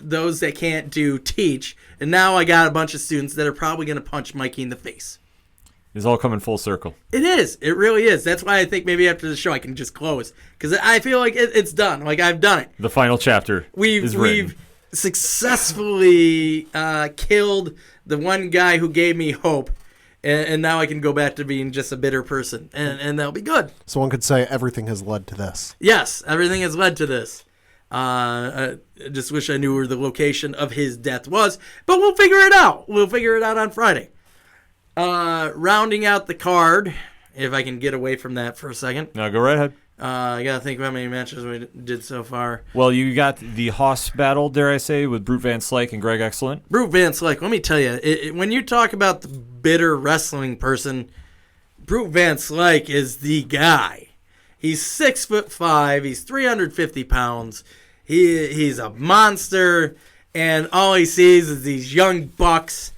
those that can't do teach. And now I got a bunch of students that are probably going to punch Mikey in the face. It's all coming full circle. It is. It really is. That's why I think maybe after the show I can just close. Because I feel like it's done. Like I've done it. The final chapter is written. We've successfully killed the one guy who gave me hope. And now I can go back to being just a bitter person. And that'll be good. So one could say everything has led to this. Yes, everything has led to this. I just wish I knew where the location of his death was. But we'll figure it out. We'll figure it out on Friday. Rounding out the card, if I can get away from that for a second. No, go right ahead. I got to think of how many matches we did so far. Well, you got the Hoss battle, dare I say, with Brute Van Slyke and Greg Excellent. Brute Van Slyke, let me tell you, when you talk about the bitter wrestling person, Brute Van Slyke is the guy. He's 6'5", he's 350 pounds, he's a monster, and all he sees is these young bucks,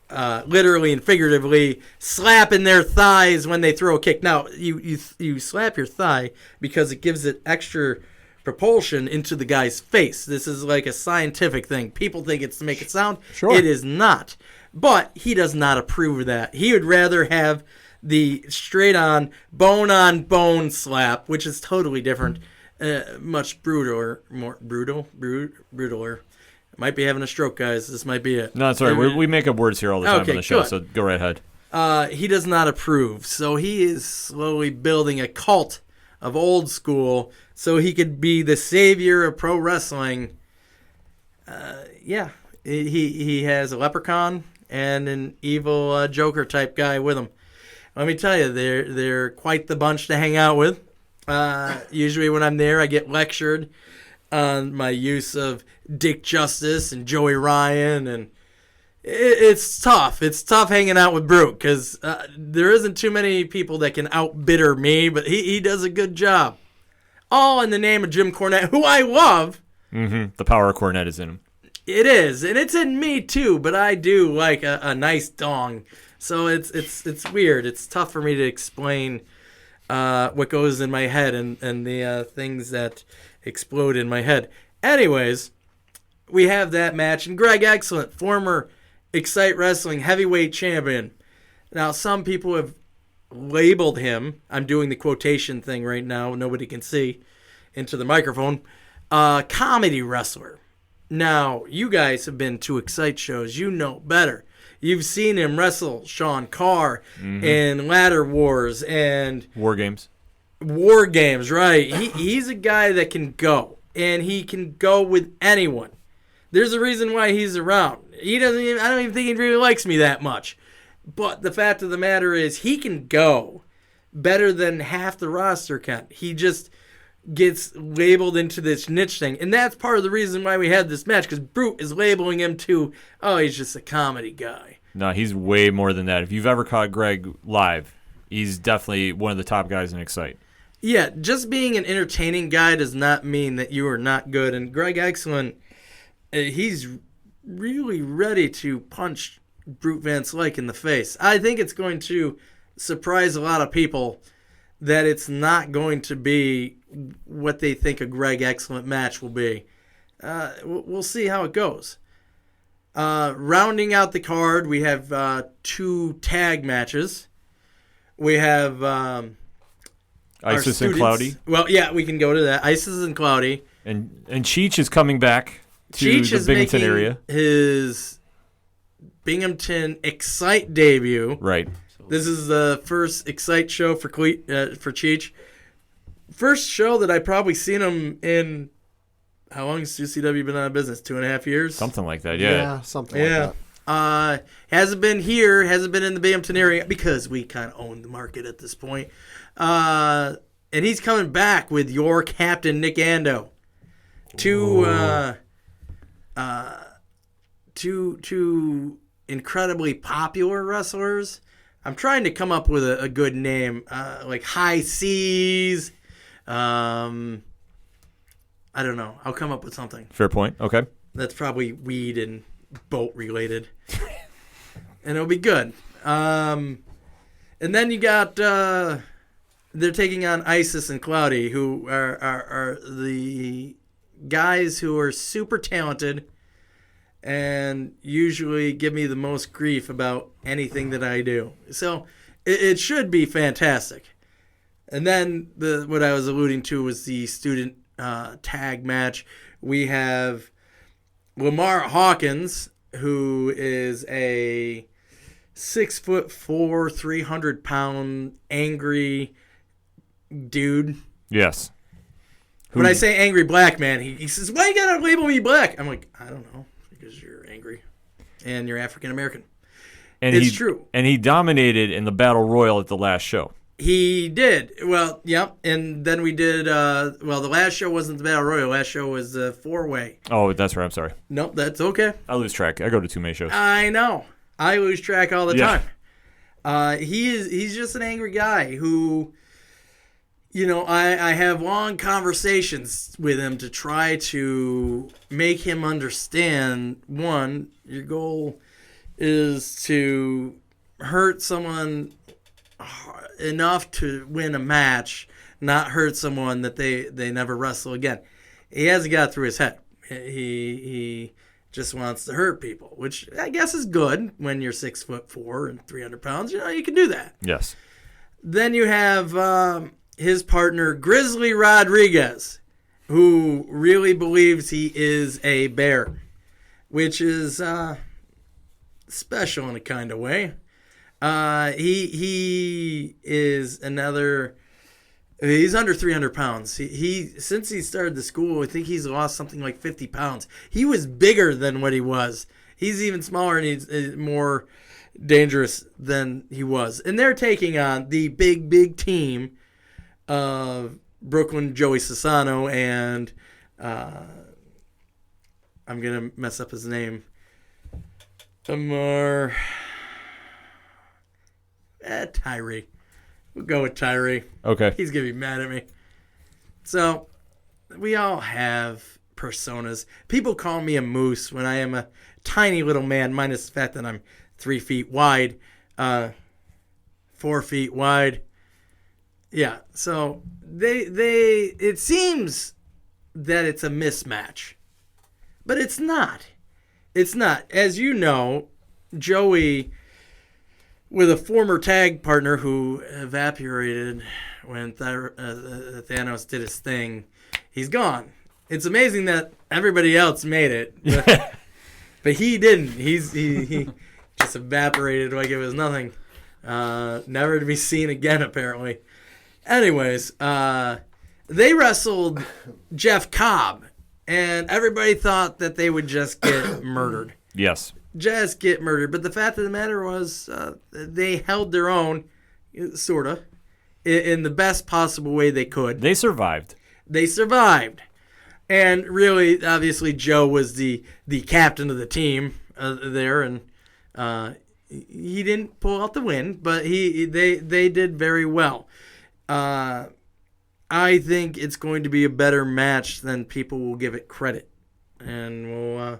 literally and figuratively, slapping their thighs when they throw a kick. Now, you slap your thigh because it gives it extra propulsion into the guy's face. This is like a scientific thing. People think it's to make it sound. Sure. It is not. But he does not approve of that. He would rather have the straight-on, bone-on-bone slap, which is totally different, much brutaler. Might be having a stroke, guys. This might be it. No, it's all right. We make up words here all the time on the show, good. so go right ahead. He does not approve, so he is slowly building a cult of old school so he could be the savior of pro wrestling. Yeah, he has a leprechaun and an evil Joker type guy with him. Let me tell you, they're quite the bunch to hang out with. Usually when I'm there, I get lectured on my use of Dick Justice and Joey Ryan, and it's tough. It's tough hanging out with Brute because there isn't too many people that can outbitter me, but he does a good job. All in the name of Jim Cornette, who I love. Mm-hmm. The power of Cornette is in him. It is, and it's in me too, but I do like a nice dong. So it's weird. It's tough for me to explain what goes in my head and the things that explode in my head. Anyways, we have that match, and Greg Excellent, former Xcite Wrestling heavyweight champion. Now, some people have labeled him, I'm doing the quotation thing right now, nobody can see into the microphone, comedy wrestler. Now, you guys have been to Xcite shows, you know better. You've seen him wrestle Sean Carr in Ladder Wars and War Games. War Games, right. He's a guy that can go, and he can go with anyone. There's a reason why he's around. I don't even think he really likes me that much. But the fact of the matter is he can go better than half the roster can. He just gets labeled into this niche thing. And that's part of the reason why we had this match, because Brute is labeling him to, oh, he's just a comedy guy. No, he's way more than that. If you've ever caught Greg live, he's definitely one of the top guys in Xcite. Yeah, just being an entertaining guy does not mean that you are not good. And Greg Excellent, he's really ready to punch Brute Van Slyke in the face. I think it's going to surprise a lot of people that it's not going to be what they think a Greg Excellent match will be. We'll see how it goes. Rounding out the card, we have 2 tag matches. We have Isis and Cloudy. Well, yeah, we can go to that. Isis and Cloudy. And Cheech is coming back to Cheech the is Binghamton making area. his Binghamton Xcite debut. Right. This is the first Xcite show for Cheech. First show that I probably seen him in. How long has UCW been out of business? 2.5 years? Something like that, yeah. Something like that. Hasn't been here, hasn't been in the Binghamton area because we kind of own the market at this point. And he's coming back with your captain, Nick Ando. Two incredibly popular wrestlers. I'm trying to come up with a good name, like High Seas. I don't know. I'll come up with something. Fair point. Okay. That's probably weed and boat related. and it'll be good. And then you got they're taking on Isis and Cloudy, who are the guys who are super talented and usually give me the most grief about anything that I do. So it should be fantastic. And then what I was alluding to was the student tag match. We have Lamar Hawkins, who is a 6'4", 300-pound angry dude. Yes. When I say angry black man, he says, "Why you gotta label me black?" I'm like, I don't know, because you're angry and you're African American. And it's true. And he dominated in the Battle Royal at the last show. He did. Well, yep. And then we did, the last show wasn't the Battle Royal. Last show was the 4-way. Oh, that's right. I'm sorry. Nope, that's okay. I lose track. I go to too many shows. I know. I lose track all the time. He's just an angry guy who, I have long conversations with him to try to make him understand, one, your goal is to hurt someone enough to win a match, not hurt someone that they never wrestle again. He hasn't got through his head. He just wants to hurt people, which I guess is good when you're 6'4" and 300 pounds. You can do that. Yes. Then you have his partner, Grizzly Rodriguez, who really believes he is a bear, which is special in a kind of way. He is another. He's under 300 pounds. He since he started the school, I think he's lost something like 50 pounds. He was bigger than what he was. He's even smaller and he's more dangerous than he was. And they're taking on the big team of Brooklyn Joey Sassano and I'm gonna mess up his name. Tyree. We'll go with Tyree. Okay. He's going to be mad at me. So, we all have personas. People call me a moose when I am a tiny little man, minus the fact that I'm 3 feet wide, 4 feet wide. Yeah, so it seems that it's a mismatch. But it's not. It's not. As you know, Joey, with a former tag partner who evaporated when Thanos did his thing, he's gone. It's amazing that everybody else made it, but he didn't. He just evaporated like it was nothing, never to be seen again, apparently. Anyways, they wrestled Jeff Cobb, and everybody thought that they would just get murdered. Yes. Just get murdered. But the fact of the matter was they held their own, sort of, in the best possible way they could. They survived. And really, obviously, Joe was the captain of the team there, and he didn't pull out the win, but they did very well. I think it's going to be a better match than people will give it credit. And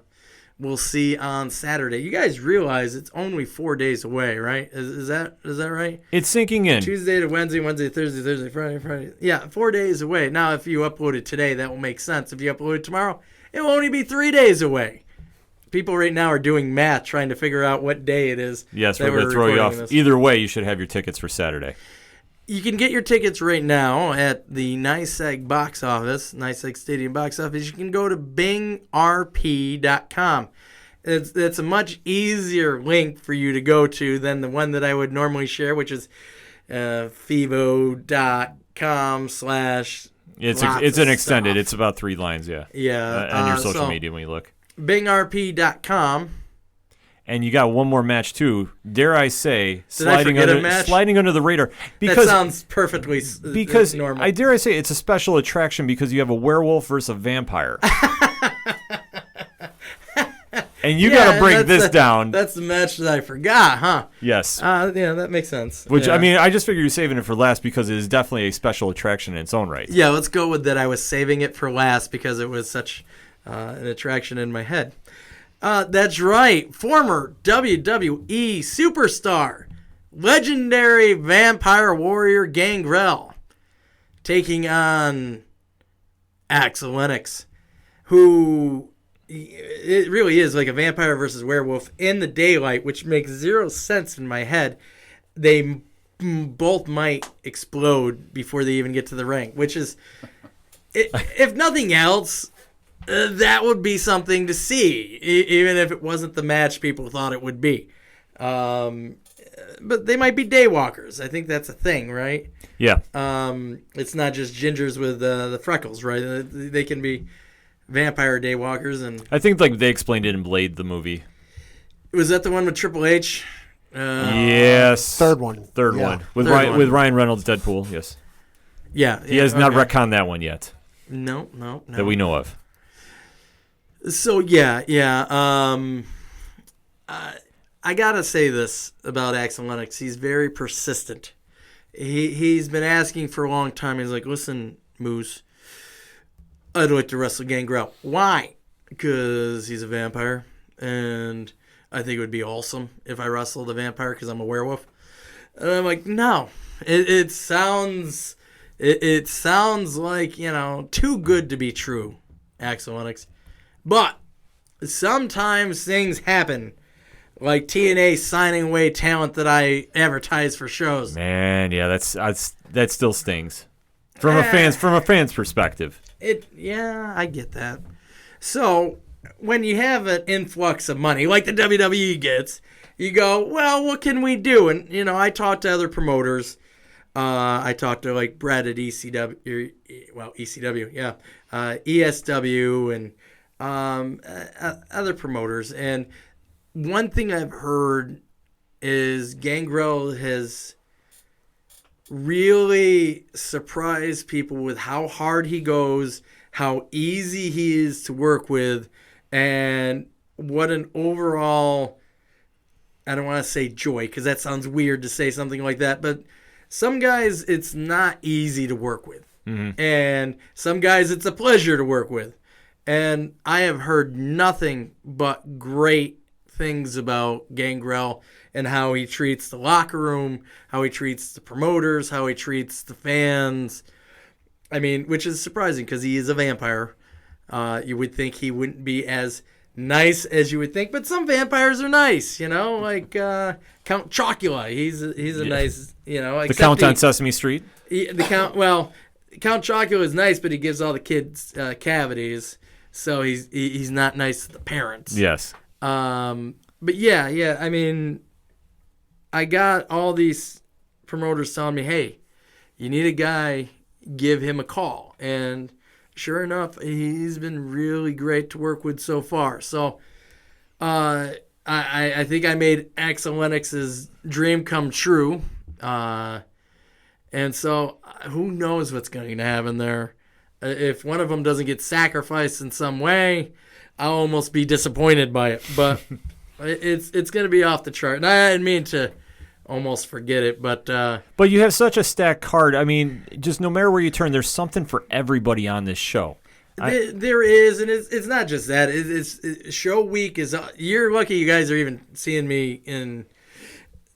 we'll see on Saturday. You guys realize it's only 4 days away, right? Is that right? It's sinking in. Tuesday to Wednesday, Wednesday, Thursday, Friday. Yeah, 4 days away. Now, if you upload it today, that will make sense. If you upload it tomorrow, it will only be 3 days away. People right now are doing math, trying to figure out what day it is. Yes, we're going to throw you off. This. Either way, you should have your tickets for Saturday. You can get your tickets right now at the NYSEG box office, NYSEG Stadium box office. You can go to bingrp.com. It's a much easier link for you to go to than the one that I would normally share, which is fivo.com/ It's an extended. Stuff. It's about 3 lines, yeah. Yeah. On your social media when you look. bingrp.com. And you got one more match, too. Dare I say, sliding under the radar. That sounds perfectly normal. I dare I say it's a special attraction because you have a werewolf versus a vampire. And you got to break this down. That's the match that I forgot, huh? Yes. Yeah, that makes sense. Which, I mean, I just figured you're saving it for last because it is definitely a special attraction in its own right. Yeah, let's go with that. I was saving it for last because it was such an attraction in my head. That's right. Former WWE superstar, legendary vampire warrior Gangrel, taking on Axel Lennox, who it really is like a vampire versus werewolf in the daylight, which makes zero sense in my head. They both might explode before they even get to the ring, which is, if nothing else, that would be something to see, even if it wasn't the match people thought it would be. But they might be daywalkers. I think that's a thing, right? Yeah. It's not just gingers with the freckles, right? They can be vampire daywalkers. And I think like they explained it in Blade, the movie. was that the one with Triple H? Yes. Third one. Third Yeah. one. With Third Ryan, one. with Ryan Reynolds, Deadpool, yes. Yeah. He has not retconned that one yet No. that we know of. So yeah. I gotta say this about Axel Lennox. He's very persistent. He's been asking for a long time. He's like, listen, Moose, I'd like to wrestle Gangrel. Why? Because he's a vampire, and I think it would be awesome if I wrestled a vampire because I'm a werewolf. And I'm like, no. It sounds like, too good to be true, Axel Lennox. But sometimes things happen, like TNA signing away talent that I advertise for shows. Man, yeah, that still stings from a fan's perspective. I get that. So when you have an influx of money like the WWE gets, you go, well, what can we do? And I talked to other promoters. I talked to like Brad at ECW, ESW, and other promoters. And one thing I've heard is Gangrel has really surprised people with how hard he goes, how easy he is to work with, and what an overall, I don't want to say joy because that sounds weird to say something like that, but some guys it's not easy to work with. Mm-hmm. And some guys it's a pleasure to work with. And I have heard nothing but great things about Gangrel and how he treats the locker room, how he treats the promoters, how he treats the fans. I mean, which is surprising because he is a vampire. You would think he wouldn't be as nice as you would think, but some vampires are nice, like Count Chocula. He's a nice, The Count on Sesame Street. Count Chocula is nice, but he gives all the kids cavities, so he's not nice to the parents. Yes. But yeah. I mean, I got all these promoters telling me, "Hey, you need a guy. Give him a call." And sure enough, he's been really great to work with so far. So, I think I made Axel Lennox's dream come true. And so, who knows what's going to happen there? If one of them doesn't get sacrificed in some way, I'll almost be disappointed by it. But it's going to be off the chart. And I didn't mean to almost forget it, but you have such a stacked card. I mean, just no matter where you turn, there's something for everybody on this show. There is, and it's not just that. It's show week is. You're lucky you guys are even seeing me in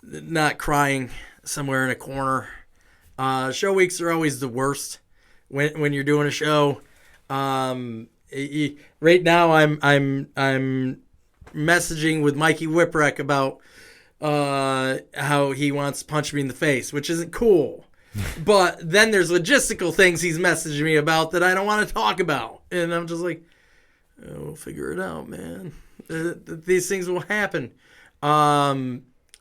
not crying somewhere in a corner. Show weeks are always the worst when you're doing a show. Right now, I'm messaging with Mikey Whipwreck about how he wants to punch me in the face, which isn't cool. But then there's logistical things he's messaging me about that I don't want to talk about. And I'm just like, we'll figure it out, man. These things will happen.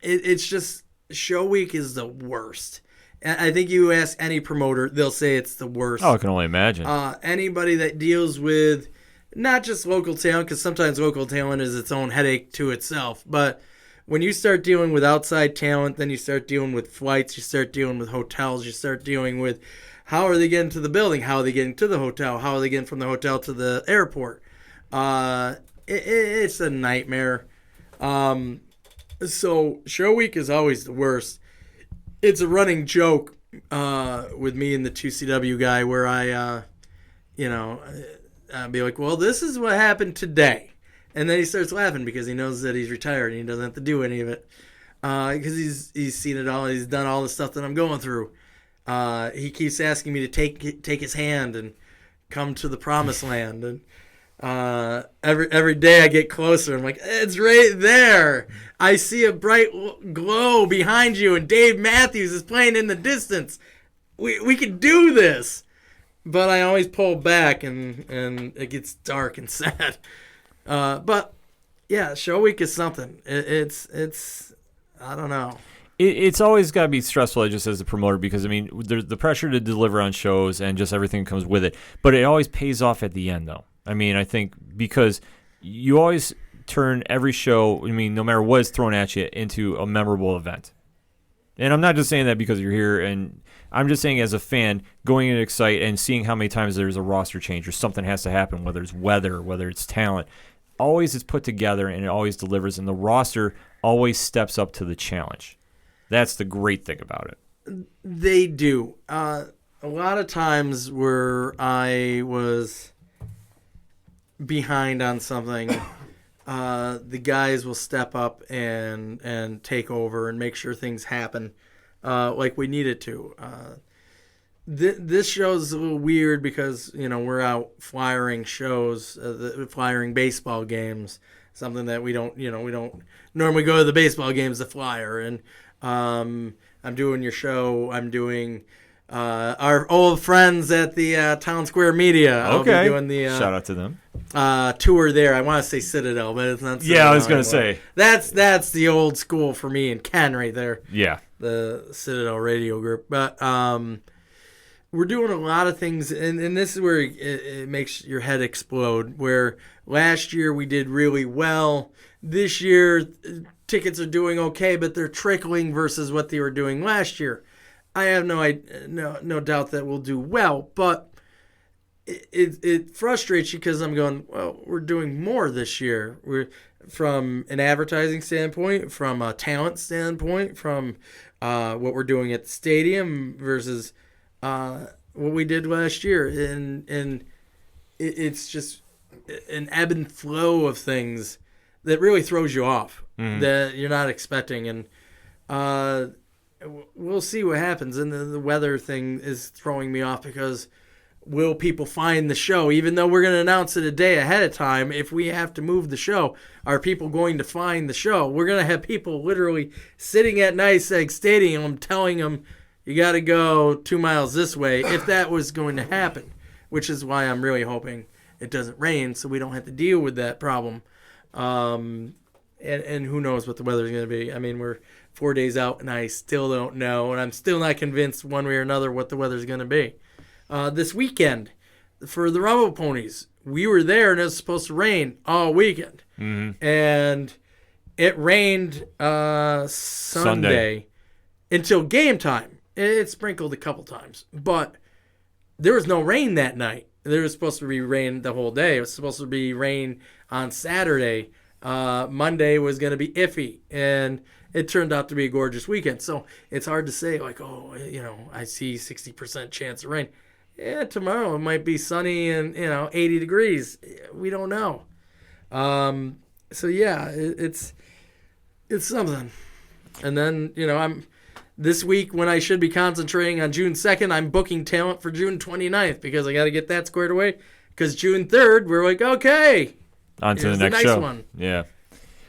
It's just, show week is the worst. I think you ask any promoter, they'll say it's the worst. Oh, I can only imagine. Anybody that deals with not just local talent, because sometimes local talent is its own headache to itself, but when you start dealing with outside talent, then you start dealing with flights, you start dealing with hotels, you start dealing with how are they getting to the building, how are they getting to the hotel, how are they getting from the hotel to the airport. It's a nightmare. So show week is always the worst. It's a running joke with me and the 2CW guy where I'd be like, well, this is what happened today. And then he starts laughing because he knows that he's retired and he doesn't have to do any of it. Because he's seen it all. He's done all the stuff that I'm going through. He keeps asking me to take his hand and come to the promised land. And every day I get closer. I'm like, it's right there. I see a bright glow behind you, and Dave Matthews is playing in the distance. We can do this. But I always pull back, and it gets dark and sad. But yeah, show week is something. It's I don't know. It's always got to be stressful just as a promoter because, I mean, there's the pressure to deliver on shows and just everything that comes with it. But it always pays off at the end, though. I mean, I think because you always turn every show, I mean, no matter what is thrown at you, into a memorable event. And I'm not just saying that because you're here, and I'm just saying as a fan, going into Xcite and seeing how many times there's a roster change or something has to happen, whether it's weather, whether it's talent, always it's put together and it always delivers, and the roster always steps up to the challenge. That's the great thing about it. They do. A lot of times where I was behind on something, the guys will step up and take over and make sure things happen like we need it to. This show's a little weird because, we're out flyering shows, flyering baseball games, something that we don't normally go to the baseball games to flyer. And I'm doing your show. I'm doing our old friends at the Town Square Media. I'll be doing the shout out to them. Tour there. I want to say Citadel, but it's not Citadel. Yeah, I was going to say. That's the old school for me and Ken right there. Yeah. The Citadel radio group. But we're doing a lot of things, and this is where it makes your head explode, where last year we did really well. This year, tickets are doing okay, but they're trickling versus what they were doing last year. I have no doubt that we'll do well, but it frustrates you because I'm going, well, we're doing more this year. We're from an advertising standpoint, from a talent standpoint, from what we're doing at the stadium versus what we did last year, and it's just an ebb and flow of things that really throws you off, that you're not expecting, and we'll see what happens. And the weather thing is throwing me off because will people find the show? Even though we're going to announce it a day ahead of time, if we have to move the show, are people going to find the show? We're going to have people literally sitting at Nice Egg Stadium telling them, you got to go 2 miles this way, if that was going to happen, which is why I'm really hoping it doesn't rain so we don't have to deal with that problem. And who knows what the weather's going to be. I mean, we're 4 days out, and I still don't know, and I'm still not convinced one way or another what the weather's going to be. This weekend, for the Rumble Ponies, we were there, and it was supposed to rain all weekend. Mm-hmm. And it rained Sunday until game time. It sprinkled a couple times, but there was no rain that night. There was supposed to be rain the whole day. It was supposed to be rain on Saturday. Monday was going to be iffy, and it turned out to be a gorgeous weekend. So it's hard to say, like, I see 60% chance of rain. Yeah, tomorrow it might be sunny and, 80 degrees. We don't know. So, yeah, it's something. And then, I'm this week when I should be concentrating on June 2nd, I'm booking talent for June 29th because I got to get that squared away. Because June 3rd, we're like, okay. On to the next nice show. One. Yeah.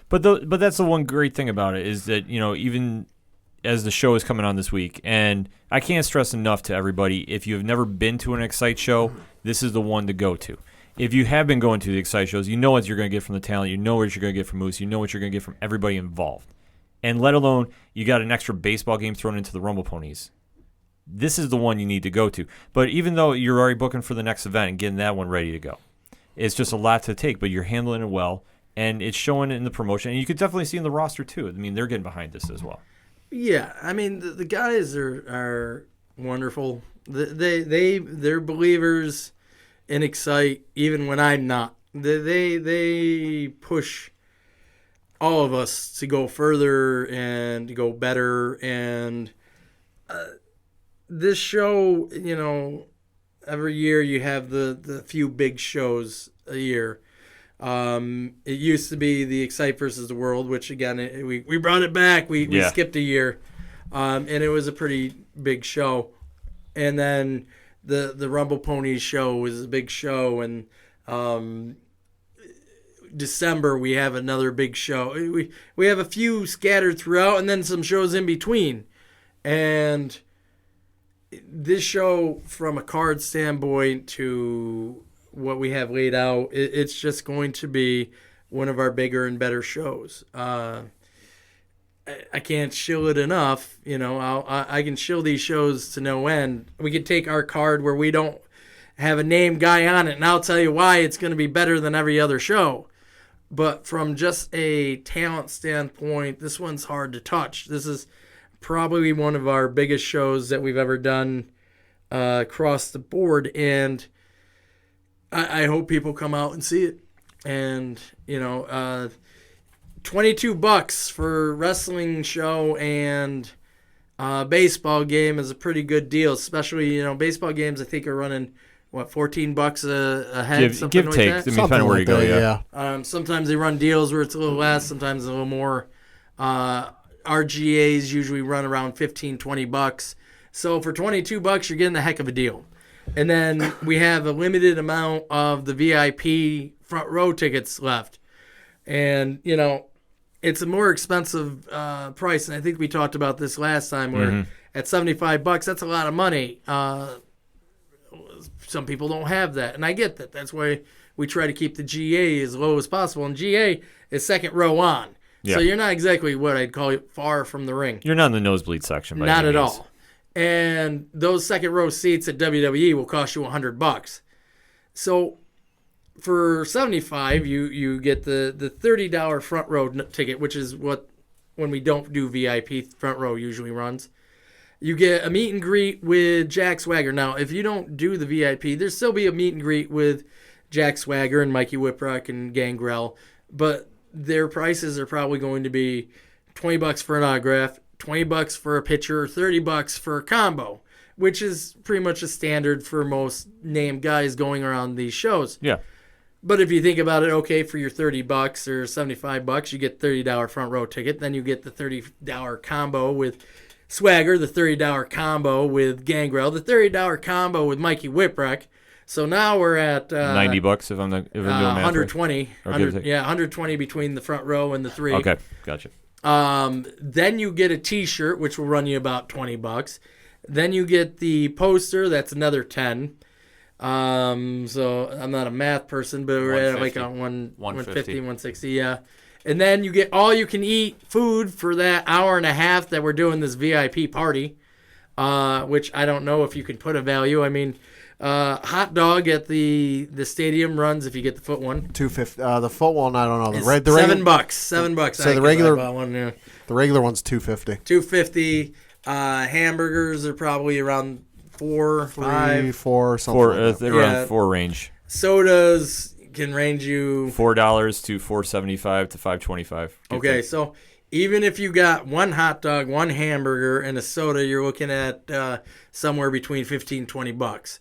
But that's the one great thing about it is that, even as the show is coming on this week, and I can't stress enough to everybody, if you have never been to an Xcite show, this is the one to go to. If you have been going to the Xcite shows, you know what you're going to get from the talent, you know what you're going to get from Moose, you know what you're going to get from everybody involved. And let alone, you got an extra baseball game thrown into the Rumble Ponies. This is the one you need to go to. But even though you're already booking for the next event and getting that one ready to go, it's just a lot to take, but you're handling it well, and it's showing in the promotion. And you could definitely see in the roster, too. I mean, they're getting behind this as well. Yeah, I mean, the guys are wonderful. They're believers in Xcite, even when I'm not. They push all of us to go further and to go better. And this show, every year you have the few big shows a year. It used to be the Xcite versus the World, which again we brought it back. We skipped a year, and it was a pretty big show. And then the Rumble Ponies show was a big show, and December we have another big show. We have a few scattered throughout, and then some shows in between. And this show, from a card standpoint to what we have laid out, it's just going to be one of our bigger and better shows. I can't shill it enough. I can shill these shows to no end. We could take our card where we don't have a name guy on it, and I'll tell you why it's going to be better than every other show. But from just a talent standpoint, this one's hard to touch. This is probably one of our biggest shows that we've ever done across the board, and I hope people come out and see it. And $22 for wrestling show and baseball game is a pretty good deal. Especially baseball games I think are running $14 a head, something like take. that. Depending on where you go, yeah. Sometimes they run deals where it's a little less, sometimes a little more. RGAs usually run around $15-20. So for $22, you're getting a heck of a deal. And then we have a limited amount of the VIP front row tickets left. And, it's a more expensive price. And I think we talked about this last time where at $75, that's a lot of money. Some people don't have that. And I get that. That's why we try to keep the GA as low as possible. And GA is second row on. Yeah. So you're not exactly what I'd call it far from the ring. You're not in the nosebleed section. By Not any at means. all. And those second row seats at WWE will cost you $100. So for $75, you get the $30 front row ticket, which is what, when we don't do VIP, front row usually runs. You get a meet and greet with Jack Swagger. Now, if you don't do the VIP, there'll still be a meet and greet with Jack Swagger and Mikey Whipwreck and Gangrel, but their prices are probably going to be $20 for an autograph, $20 for a picture, or $30 for a combo, which is pretty much a standard for most named guys going around these shows. Yeah. But if you think about it, okay, for your $30 or $75, you get $30 front row ticket. Then you get the $30 combo with Swagger, the $30 combo with Gangrel, the $30 combo with Mikey Whipwreck. So now we're at $90 if I'm doing math. 120. Right. 120 between the front row and the three. Okay, gotcha. Then you get a T-shirt, which will run you about $20. Then you get the poster. That's another $10. So I'm not a math person, but we're at like on 150, 160, yeah. And then you get all you can eat food for that hour and a half that we're doing this VIP party, which I don't know if you can put a value. I mean, hot dog at the stadium runs if you get the foot one. $250. The foot one, I don't know. It's $7. $7. So the regular one's $250. $250. Hamburgers are probably around $4, $5, $4, something. Like they're around $4 range. Sodas can range you $4 to $4.75 to $5.25. Okay, so even if you got one hot dog, one hamburger, and a soda, you're looking at somewhere between $15-20.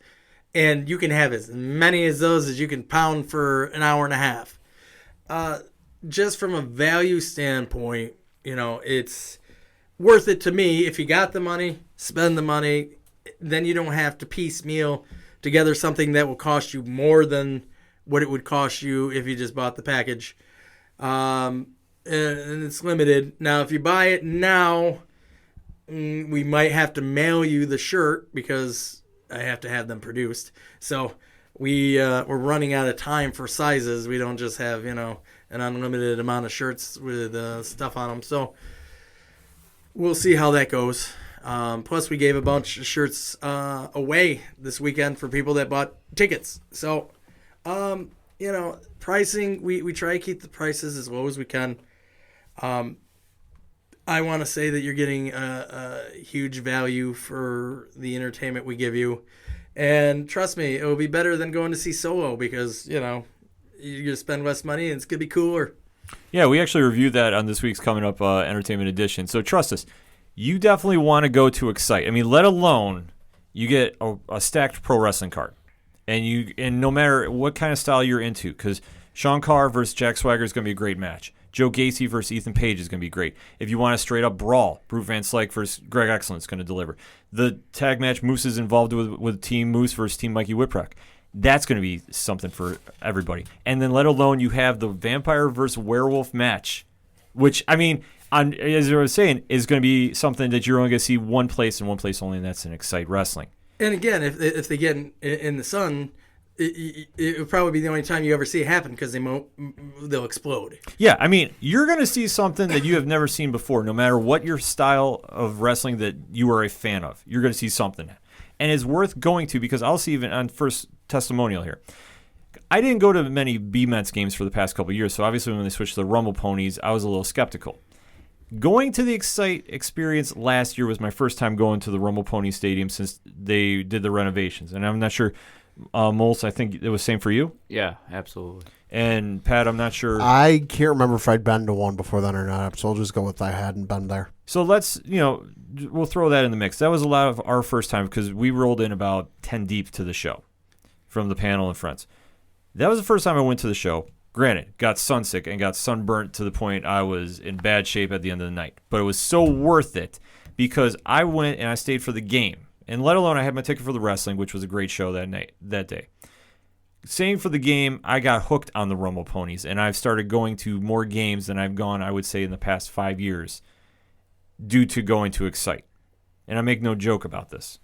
And you can have as many of those as you can pound for an hour and a half. Just from a value standpoint, it's worth it to me. If you got the money, spend the money. Then you don't have to piecemeal together something that will cost you more than what it would cost you if you just bought the package. And it's limited. Now, if you buy it now, we might have to mail you the shirt because I have to have them produced. So we're running out of time for sizes. We don't just have, an unlimited amount of shirts with stuff on them. So we'll see how that goes. Plus, we gave a bunch of shirts away this weekend for people that bought tickets. So, pricing, we try to keep the prices as low as we can. I want to say that you're getting a huge value for the entertainment we give you. And trust me, it will be better than going to see Solo because, you're going to spend less money and it's going to be cooler. Yeah, we actually reviewed that on this week's coming up Entertainment Edition. So trust us. You definitely want to go to Xcite. I mean, let alone you get a stacked pro wrestling card, and no matter what kind of style you're into, because Sean Carr versus Jack Swagger is going to be a great match. Joe Gacy versus Ethan Page is going to be great. If you want a straight-up brawl, Brute Van Slyke versus Greg Excellent is going to deliver. The tag match Moose is involved with Team Moose versus Team Mikey Whipwreck. That's going to be something for everybody. And then let alone you have the Vampire versus Werewolf match, which, I mean, as I was saying, is going to be something that you're only going to see one place and one place only, and that's in Xcite Wrestling. And again, if they get in the sun, it would probably be the only time you ever see it happen because they'll explode. Yeah, I mean, you're going to see something that you have never seen before, no matter what your style of wrestling that you are a fan of. You're going to see something. And it's worth going to because I'll see even on first testimonial here. I didn't go to many B-Mets games for the past couple of years, so obviously when they switched to the Rumble Ponies, I was a little skeptical. Going to the Xcite experience last year was my first time going to the Rumble Pony Stadium since they did the renovations. And I'm not sure, Molson, I think it was same for you? Yeah, absolutely. And Pat, I'm not sure. I can't remember if I'd been to one before then or not, so I'll just go with I hadn't been there. So let's, we'll throw that in the mix. That was a lot of our first time because we rolled in about 10 deep to the show from the panel and friends. That was the first time I went to the show. Granted, got sunsick and got sunburnt to the point I was in bad shape at the end of the night. But it was so worth it because I went and I stayed for the game. And let alone I had my ticket for the wrestling, which was a great show that day. Same for the game, I got hooked on the Rumble Ponies. And I've started going to more games than I've gone, I would say, in the past 5 years due to going to Xcite. And I make no joke about this.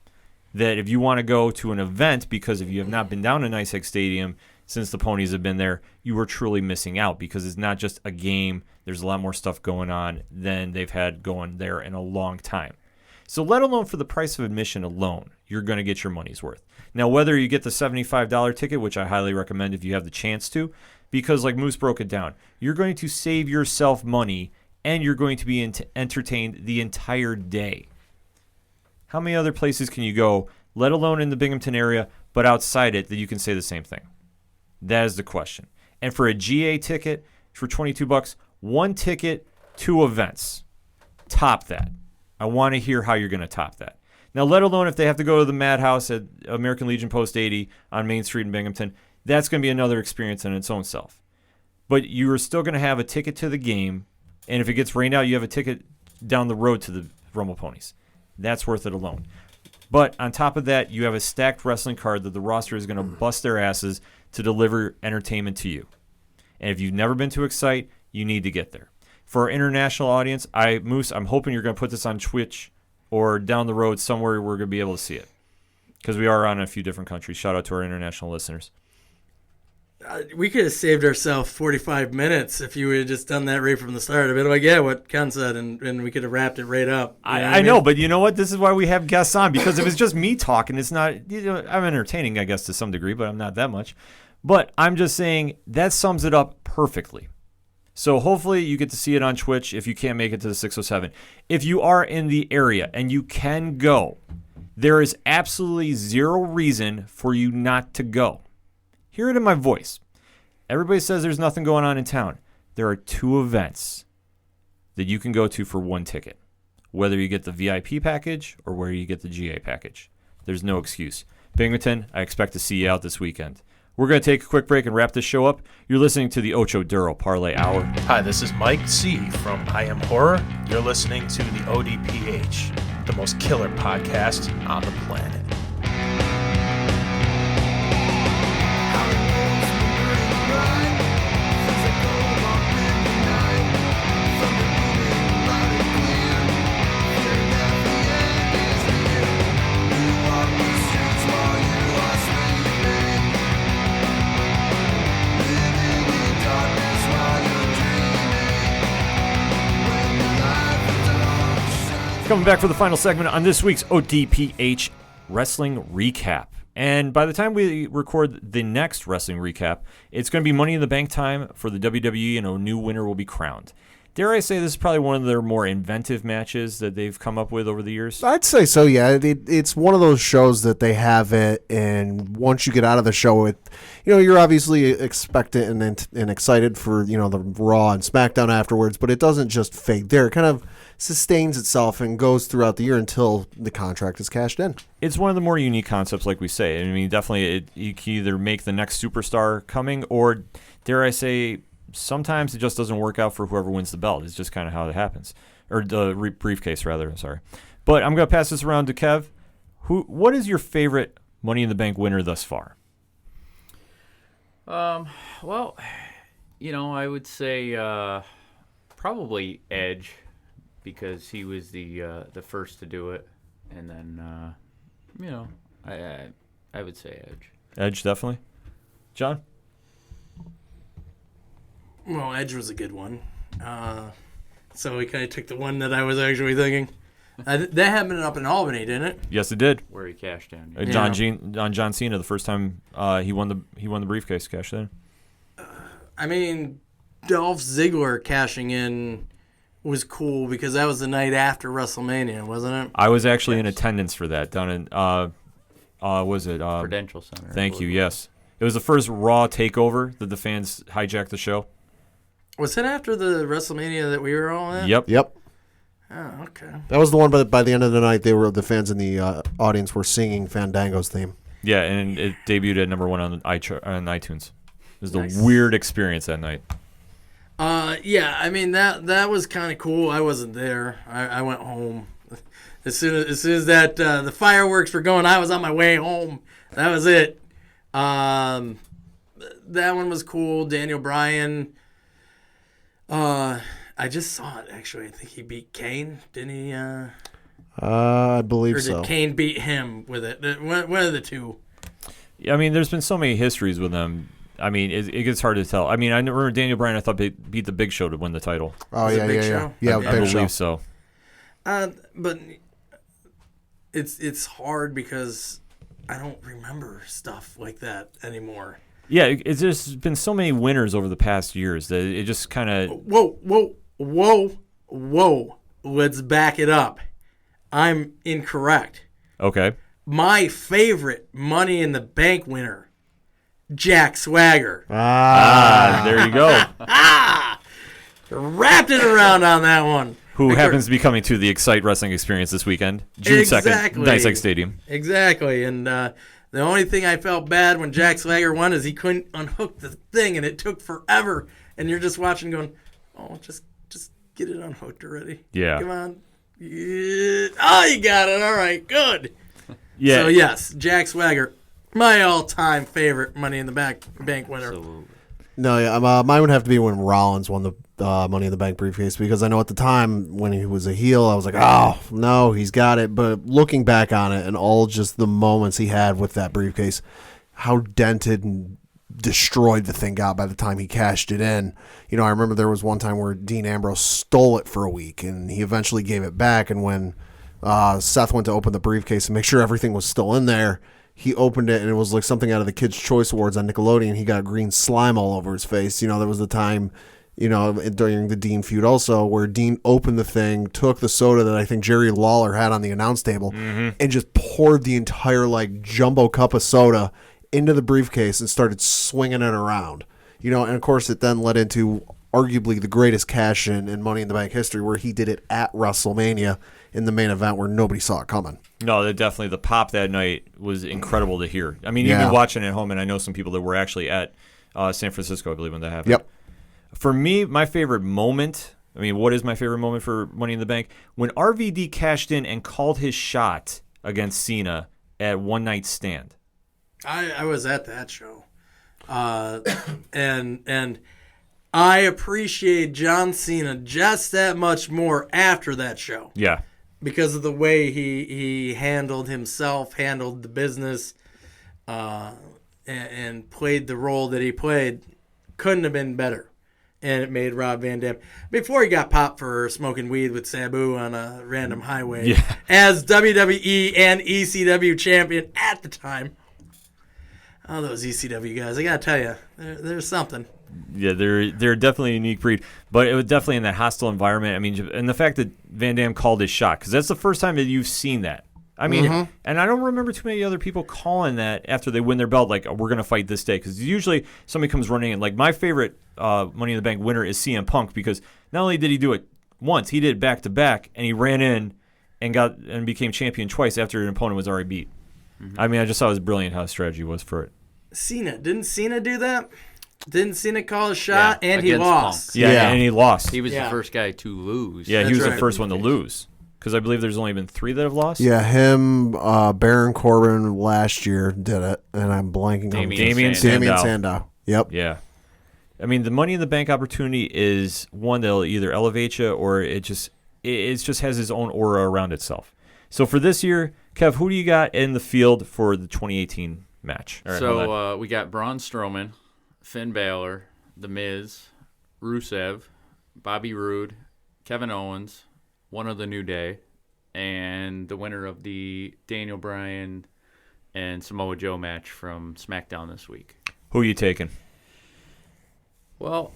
That if you want to go to an event, because if you have not been down to NYSEG Stadium since the Ponies have been there, you are truly missing out because it's not just a game. There's a lot more stuff going on than they've had going there in a long time. So let alone for the price of admission alone, you're going to get your money's worth. Now, whether you get the $75 ticket, which I highly recommend if you have the chance to, because like Moose broke it down, you're going to save yourself money and you're going to be entertained the entire day. How many other places can you go, let alone in the Binghamton area, but outside it, that you can say the same thing? That is the question. And for a GA ticket, for $22, one ticket, 2 events. Top that. I want to hear how you're going to top that. Now, let alone if they have to go to the Madhouse at American Legion Post 80 on Main Street in Binghamton, that's going to be another experience in its own self. But you are still going to have a ticket to the game, and if it gets rained out, you have a ticket down the road to the Rumble Ponies. That's worth it alone. But on top of that, you have a stacked wrestling card that the roster is going to bust their asses to deliver entertainment to you. And if you've never been to Xcite, you need to get there. For our international audience, Moose, I'm hoping you're going to put this on Twitch or down the road somewhere we're going to be able to see it. Because we are on a few different countries. Shout out to our international listeners. We could have saved ourselves 45 minutes if you would have just done that right from the start. I'd be like, yeah, what Ken said, and we could have wrapped it right up. I know, but you know what? This is why we have guests on, because if it's just me talking, it's not, I'm entertaining, I guess, to some degree, but I'm not that much. But I'm just saying that sums it up perfectly. So hopefully you get to see it on Twitch if you can't make it to the 607. If you are in the area and you can go, there is absolutely zero reason for you not to go. Hear it in my voice. Everybody says there's nothing going on in town. There are 2 events that you can go to for 1 ticket, whether you get the VIP package or whether you get the GA package. There's no excuse. Binghamton, I expect to see you out this weekend. We're going to take a quick break and wrap this show up. You're listening to the Ocho Duro Parlay Hour. Hi, this is Mike C. from I Am Horror. You're listening to the ODPH, the most killer podcast on the planet. Coming back for the final segment on this week's ODPH Wrestling Recap. And by the time we record the next Wrestling Recap, it's going to be Money in the Bank time for the WWE, and a new winner will be crowned. dare I say this is probably one of their more inventive matches that they've come up with over the years. I'd say so, yeah. It's one of those shows that they have it, and once you get out of the show, you're obviously expectant and excited for, the Raw and SmackDown afterwards, but it doesn't just fade there. It kind of sustains itself and goes throughout the year until the contract is cashed in. It's one of the more unique concepts, like we say. I mean, definitely you can either make the next superstar coming, or dare I say, sometimes it just doesn't work out for whoever wins the belt. It's just kind of how it happens. Or the briefcase, rather. Sorry. But I'm going to pass this around to Kev. What is your favorite Money in the Bank winner thus far? Well, I would say probably Edge, because he was the first to do it. And then, I would say Edge. Edge, definitely. John? Well, Edge was a good one. So we kind of took the one that I was actually thinking. That happened up in Albany, didn't it? Yes, it did. Where he cashed in. John Cena, the first time he won the briefcase, cashed in. I mean, Dolph Ziggler cashing in was cool because that was the night after WrestleMania, wasn't it? I was actually in attendance for that down in was it Prudential Center. Thank you. Yes, it was the first Raw takeover that the fans hijacked the show. Was it after the WrestleMania that we were all at? Yep. Oh, okay. That was the one, but by the end of the night, the fans in the audience were singing Fandango's theme. Yeah, and it debuted at number 1 on iTunes. It was Nice. a weird experience that night. Yeah, I mean that was kind of cool. I wasn't there. I went home as soon as that the fireworks were going. I was on my way home. That was it. That one was cool. Daniel Bryan. I just saw it actually. I think he beat Kane, didn't he? I believe or did so. Kane beat him with it? One of the two. Yeah, I mean, there's been so many histories with them. I mean, it gets hard to tell. I mean, I remember Daniel Bryan, I thought beat the Big Show to win the title. Oh, Was it yeah, Big yeah, Show? yeah. Okay. I Big believe Show. so. But it's hard because I don't remember stuff like that anymore. Yeah, it's just been so many winners over the past years that it just kind of... Whoa. Let's back it up. I'm incorrect. Okay. My favorite Money in the Bank winner, Jack Swagger. There you go. Wrapped it around on that one. Who happens to be coming to the Xcite Wrestling Experience this weekend, June 2nd, Nice Lake Stadium. Exactly. And the only thing I felt bad when Jack Swagger won is he couldn't unhook the thing, and it took forever. And you're just watching going, oh, just get it unhooked already. Yeah. Come on. Yeah. Oh, you got it. All right, good. Yeah. So, yes, Jack Swagger, my all-time favorite Money in the Bank winner. Absolutely. No, yeah, mine would have to be when Rollins won the Money in the Bank briefcase, because I know at the time when he was a heel, I was like, oh, no, he's got it. But looking back on it and all just the moments he had with that briefcase, how dented and destroyed the thing got by the time he cashed it in. I remember there was one time where Dean Ambrose stole it for a week, and he eventually gave it back. And when Seth went to open the briefcase and make sure everything was still in there, he opened it, and it was like something out of the Kids' Choice Awards on Nickelodeon. He got green slime all over his face. There was the time, during the Dean feud also, where Dean opened the thing, took the soda that I think Jerry Lawler had on the announce table, and just poured the entire, jumbo cup of soda into the briefcase and started swinging it around. And of course it then led into arguably the greatest cash in Money in the Bank history, where he did it at WrestleMania in the main event where nobody saw it coming. No, definitely the pop that night was incredible to hear. I mean, Yeah. even watching it at home, and I know some people that were actually at San Francisco, I believe, when that happened. Yep. For me, my favorite moment, what is my favorite moment for Money in the Bank? When RVD cashed in and called his shot against Cena at One Night Stand. I was at that show. And I appreciate John Cena just that much more after that show. Yeah. Because of the way he handled himself, handled the business, and played the role that he played. Couldn't have been better. And it made Rob Van Dam, before he got popped for smoking weed with Sabu on a random highway, as WWE and ECW champion at the time. Oh, those ECW guys, I gotta tell you, there's something. Yeah, they're definitely a unique breed, but it was definitely in that hostile environment. I mean, and the fact that Van Dam called his shot, because that's the first time that you've seen that. I mean, and I don't remember too many other people calling that after they win their belt, like, oh, we're going to fight this day. Because usually somebody comes running in. Like, my favorite Money in the Bank winner is CM Punk, because not only did he do it once, he did it back-to-back, and he ran in and became champion twice after an opponent was already beat. I mean, I just thought it was brilliant how his strategy was for it. Didn't Cena do that? Didn't Cena call a shot and he against lost? Punk. Yeah, and he lost. He was the first guy to lose. Yeah, he That's was right. the first one to lose. Because I believe there's only been 3 that have lost. Yeah, him, Baron Corbin last year did it, and I'm blanking on Damien Sandow. Yep. Yeah. I mean, the Money in the Bank opportunity is one that'll either elevate you or it just has its own aura around itself. So for this year, Kev, who do you got in the field for the 2018 match? All right, So we got Braun Strowman, Finn Balor, The Miz, Rusev, Bobby Roode, Kevin Owens, one of the New Day, and the winner of the Daniel Bryan and Samoa Joe match from SmackDown this week. Who are you taking? Well,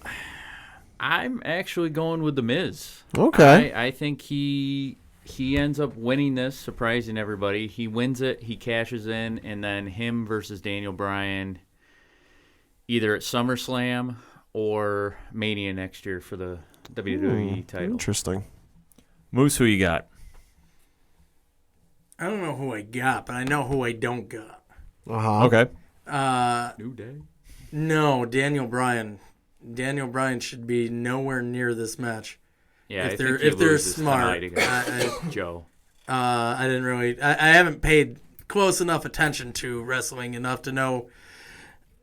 I'm actually going with The Miz. Okay. I think he ends up winning this, surprising everybody. He wins it, he cashes in, and then him versus Daniel Bryan either at SummerSlam or Mania next year for the WWE title. Interesting. Moose, who you got? I don't know who I got, but I know who I don't got. Okay. New Day. No, Daniel Bryan. Daniel Bryan should be nowhere near this match. Yeah, if I they're think he if they're loses smart. tonight against Joe. I didn't really. I haven't paid close enough attention to wrestling enough to know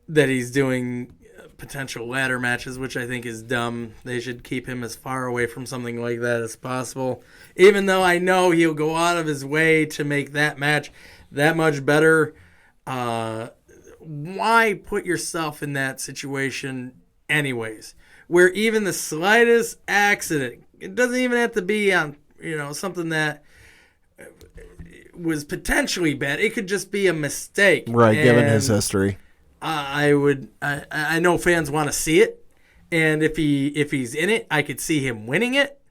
that he's doing potential ladder matches, which I think is dumb. They should keep him as far away from something like that as possible. Even though I know he'll go out of his way to make that match that much better. Why put yourself in that situation anyways? Where even the slightest accident, it doesn't even have to be on, something that was potentially bad. It could just be a mistake. Right, given his And history. I know fans want to see it, and if he's in it, I could see him winning it.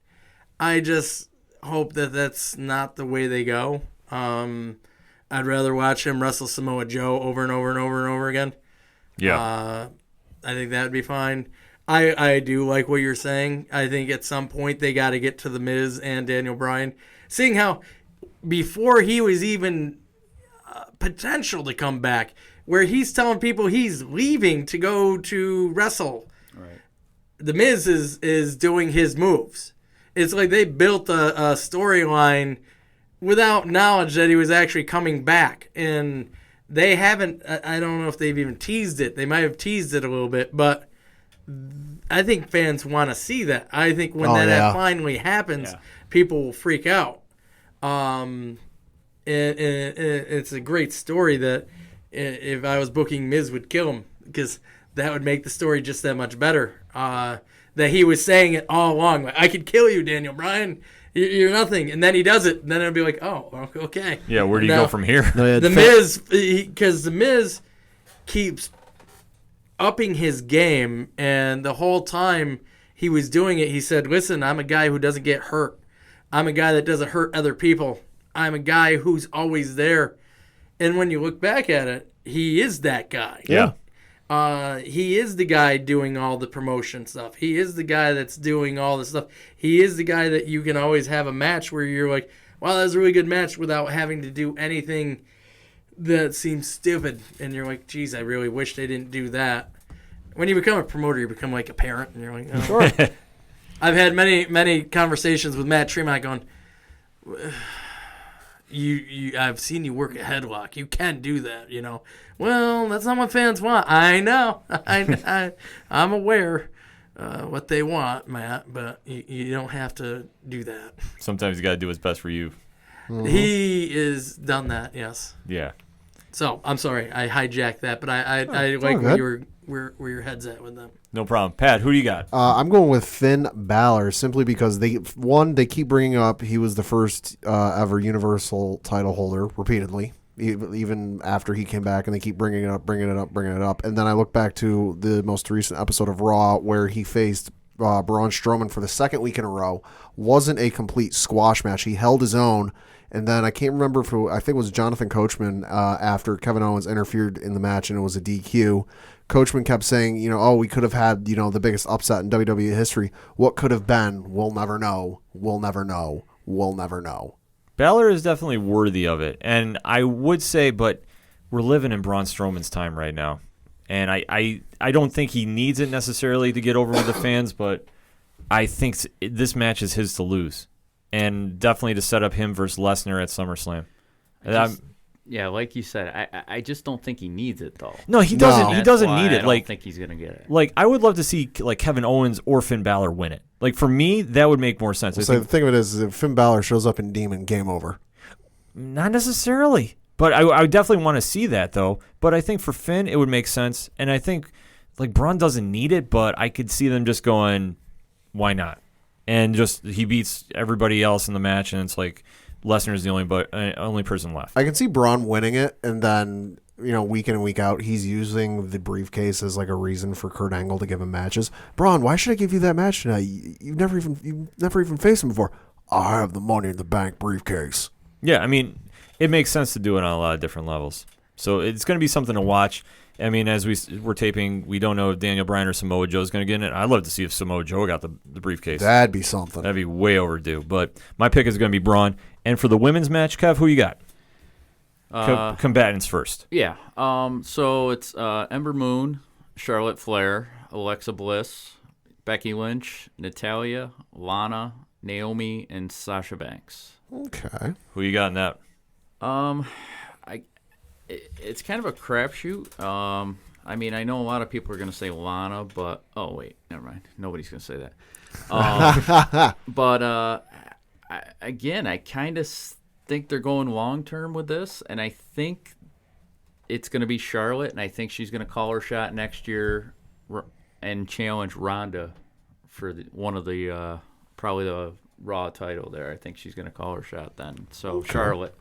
I just hope that that's not the way they go. I'd rather watch him wrestle Samoa Joe over and over and over and over again. Yeah. I think that would be fine. I do like what you're saying. I think at some point they got to get to The Miz and Daniel Bryan. Seeing how before he was even potential to come back, where he's telling people he's leaving to go to wrestle. Right. The Miz is doing his moves. It's like they built a storyline without knowledge that he was actually coming back. And they haven't, I don't know if they've even teased it. They might have teased it a little bit, but I think fans want to see that. I think when that finally happens, people will freak out. And it's a great story that if I was booking, Miz would kill him, because that would make the story just that much better. That he was saying it all along, like, I could kill you, Daniel Bryan. You're nothing. And then he does it, and then it'll be like, oh, okay. Yeah, where do you go from here? The Miz, because The Miz keeps upping his game, and the whole time he was doing it, he said, listen, I'm a guy who doesn't get hurt. I'm a guy that doesn't hurt other people. I'm a guy who's always there. And when you look back at it, he is that guy. Yeah. He is the guy doing all the promotion stuff. He is the guy that's doing all the stuff. He is the guy that you can always have a match where you're like, wow, that was a really good match, without having to do anything that seems stupid. And you're like, geez, I really wish they didn't do that. When you become a promoter, you become like a parent, and you're like, oh. Sure. I've had many conversations with Matt Tremont going, I've seen you work a headlock. You can't do that, Well, that's not what fans want. I know. I'm aware what they want, Matt, but you don't have to do that. Sometimes you got to do what's best for you. Mm-hmm. He has done that, yes. Yeah. So I'm sorry I hijacked that, but I like where your head's at with them. No problem. Pat, who do you got? I'm going with Finn Balor, simply because they keep bringing up he was the first ever Universal title holder repeatedly. even after he came back, and they keep bringing it up. And then I look back to the most recent episode of Raw where he faced Braun Strowman for the second week in a row. Wasn't a complete squash match. He held his own. And then I can't remember I think it was Jonathan Coachman after Kevin Owens interfered in the match and it was a DQ. Coachman kept saying, we could have had, the biggest upset in WWE history. What could have been? We'll never know. We'll never know. We'll never know. Balor is definitely worthy of it. And I would say, but we're living in Braun Strowman's time right now. And I don't think he needs it necessarily to get over with the fans, but I think this match is his to lose. And definitely to set up him versus Lesnar at SummerSlam. Yeah, like you said, I just don't think he needs it though. No, he doesn't. No. He doesn't need it. I don't think he's gonna get it. Like I would love to see like Kevin Owens or Finn Balor win it. Like for me, that would make more sense. So the thing of it is, if Finn Balor shows up in Demon, game over. Not necessarily, but I would definitely want to see that though. But I think for Finn, it would make sense, and I think like Braun doesn't need it, but I could see them just going, why not? And just he beats everybody else in the match, and it's like Lesnar's the only person left. I can see Braun winning it, and then week in and week out, he's using the briefcase as like a reason for Kurt Angle to give him matches. Braun, why should I give you that match tonight? You've never even faced him before. I have the Money in the Bank briefcase. Yeah, I mean, it makes sense to do it on a lot of different levels. So it's going to be something to watch. I mean, as we're taping, we don't know if Daniel Bryan or Samoa Joe is going to get in it. I'd love to see if Samoa Joe got the briefcase. That'd be something. That'd be way overdue. But my pick is going to be Braun. And for the women's match, Kev, who you got? Combatants first. Yeah. So it's Ember Moon, Charlotte Flair, Alexa Bliss, Becky Lynch, Natalya, Lana, Naomi, and Sasha Banks. Okay. Who you got in that? It's kind of a crapshoot. I mean, I know a lot of people are going to say Lana, but oh wait, never mind. Nobody's going to say that. But I kind of think they're going long term with this, and I think it's going to be Charlotte, and I think she's going to call her shot next year and challenge Ronda for one of the probably the Raw title there. I think she's going to call her shot then. So okay. Charlotte.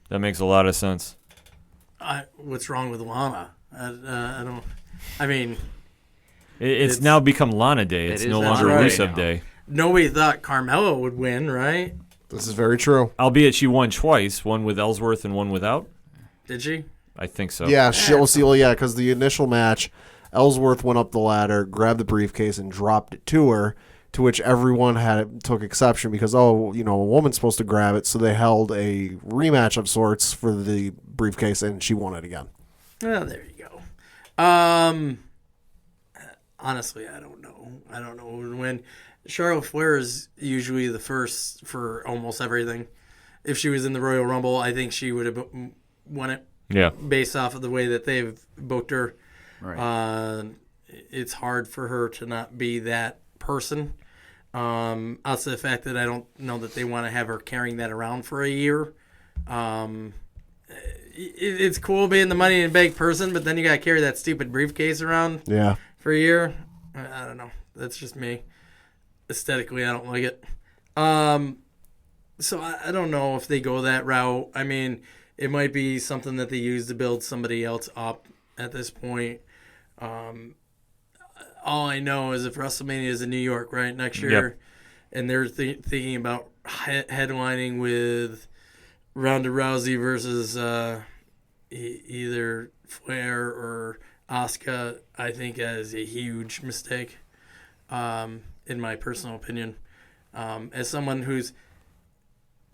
That makes a lot of sense. What's wrong with Lana? I don't. I mean, it's now become Lana Day. It's no longer Rusev Day. Nobody thought Carmella would win, right? This is very true. Albeit she won twice, one with Ellsworth and one without. Did she? I think so. Yeah, she'll see. Well, yeah, because the initial match, Ellsworth went up the ladder, grabbed the briefcase, and dropped it to her. To which everyone took exception because, a woman's supposed to grab it, so they held a rematch of sorts for the briefcase, and she won it again. Oh, there you go. Honestly, I don't know. I don't know who would win. Charlotte Flair is usually the first for almost everything. If she was in the Royal Rumble, I think she would have won it. Yeah. Based off of the way that they've booked her. Right. It's hard for her to not be that person. Also the fact that I don't know that they want to have her carrying that around for a year. It's cool being the Money in the Bank person, but then you got to carry that stupid briefcase around for a year. I don't know. That's just me. Aesthetically, I don't like it. So I don't know if they go that route. I mean, it might be something that they use to build somebody else up at this point. All I know is if WrestleMania is in New York, right, next year, and they're thinking about headlining with Ronda Rousey versus either Flair or Asuka, I think that is a huge mistake, in my personal opinion. As someone who's,